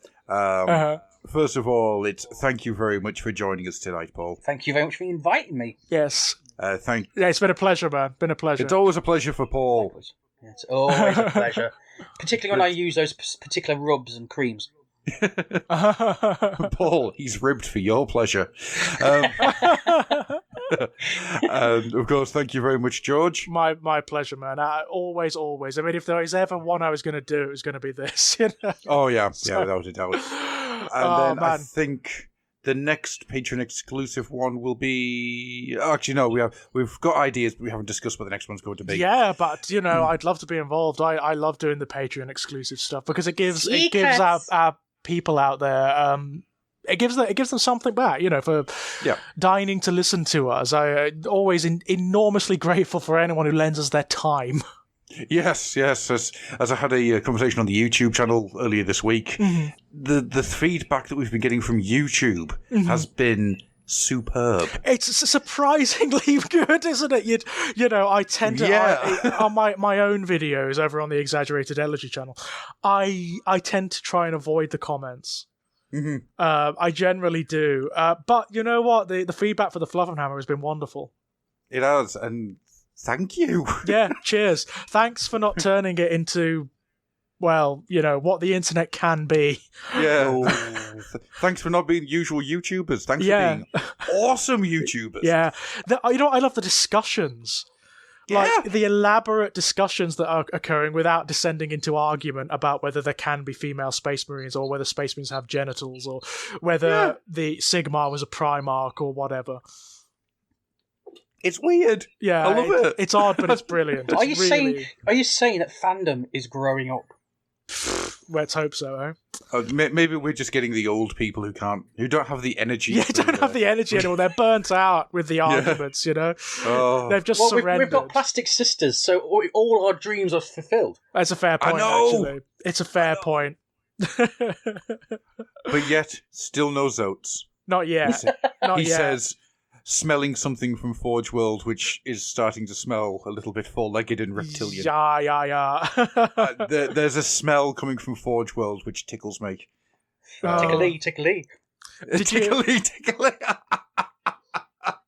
B: first of all, thank you very much for joining us tonight, Paul.
D: Thank you very much for inviting me.
C: Yes.
B: Yeah,
C: it's been a pleasure, man. Been a pleasure.
B: It's always a pleasure for Paul.
D: It's always a pleasure, particularly when I use those particular rubs and creams.
B: Paul, he's ribbed for your pleasure. And of course, thank you very much, George.
C: My pleasure, man. Always. I mean, if there was ever one I was going to do, it was going to be this.
B: Oh yeah, without a doubt. And then I think the next Patreon exclusive one will be... Actually, no, we've got ideas, but we haven't discussed what the next one's going to be.
C: Yeah, but I'd love to be involved. I love doing the Patreon exclusive stuff because it gives our people out there. It gives them something back, for dining to listen to us. I always enormously grateful for anyone who lends us their time.
B: Yes. As I had a conversation on the YouTube channel earlier this week, the feedback that we've been getting from YouTube has been superb. It's
C: surprisingly good, isn't it? I tend to on my own videos over on the Exaggerated Elegy channel, I tend to try and avoid the comments. I generally do, but you know what? The feedback for the Fluffenhammer has been wonderful.
B: It has, and thank you.
C: Yeah, cheers. Thanks for not turning it into, what the internet can be.
B: Yeah. Thanks for not being usual YouTubers. Thanks for being awesome YouTubers.
C: Yeah. I love the discussions Like, the elaborate discussions that are occurring without descending into argument about whether there can be female Space Marines or whether Space Marines have genitals or whether the Sigmar was a Primarch or whatever.
B: It's weird.
C: Yeah,
B: I love it.
C: It's odd, but it's brilliant.
D: Are you saying that fandom is growing up?
C: Let's hope so, eh?
B: Maybe we're just getting the old people who don't have the energy.
C: Yeah, don't have the energy anymore. They're burnt out with the arguments, you know?
B: Oh.
C: They've just
D: We've
C: surrendered.
D: got plastic sisters, so all our dreams are fulfilled.
C: That's a fair point, actually. It's a fair point.
B: But yet, still no Zotes.
C: Not yet.
B: He says, smelling something from Forge World, which is starting to smell a little bit four-legged and reptilian.
C: Yeah.
B: There's a smell coming from Forge World which tickles me.
D: Tickly.
B: Tickly.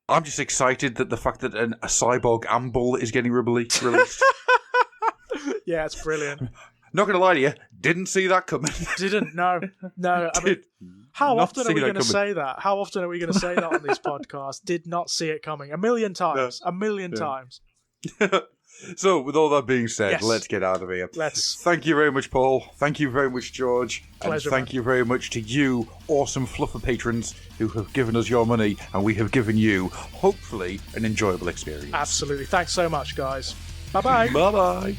B: I'm just excited that the fact that a cyborg Amble is getting released.
C: Yeah, it's brilliant.
B: Not going to lie to you, didn't see that coming.
C: Didn't, no. I mean, how often are we going to say that? How often are we going to say that on these podcasts? Did not see it coming. A million times. Times.
B: So, with all that being said, let's get out of here. Thank you very much, Paul. Thank you very much, George.
C: Pleasure,
B: and thank you very much to you, awesome Fluffer patrons, who have given us your money, and we have given you, hopefully, an enjoyable experience.
C: Absolutely. Thanks so much, guys. Bye-bye.
B: Bye-bye.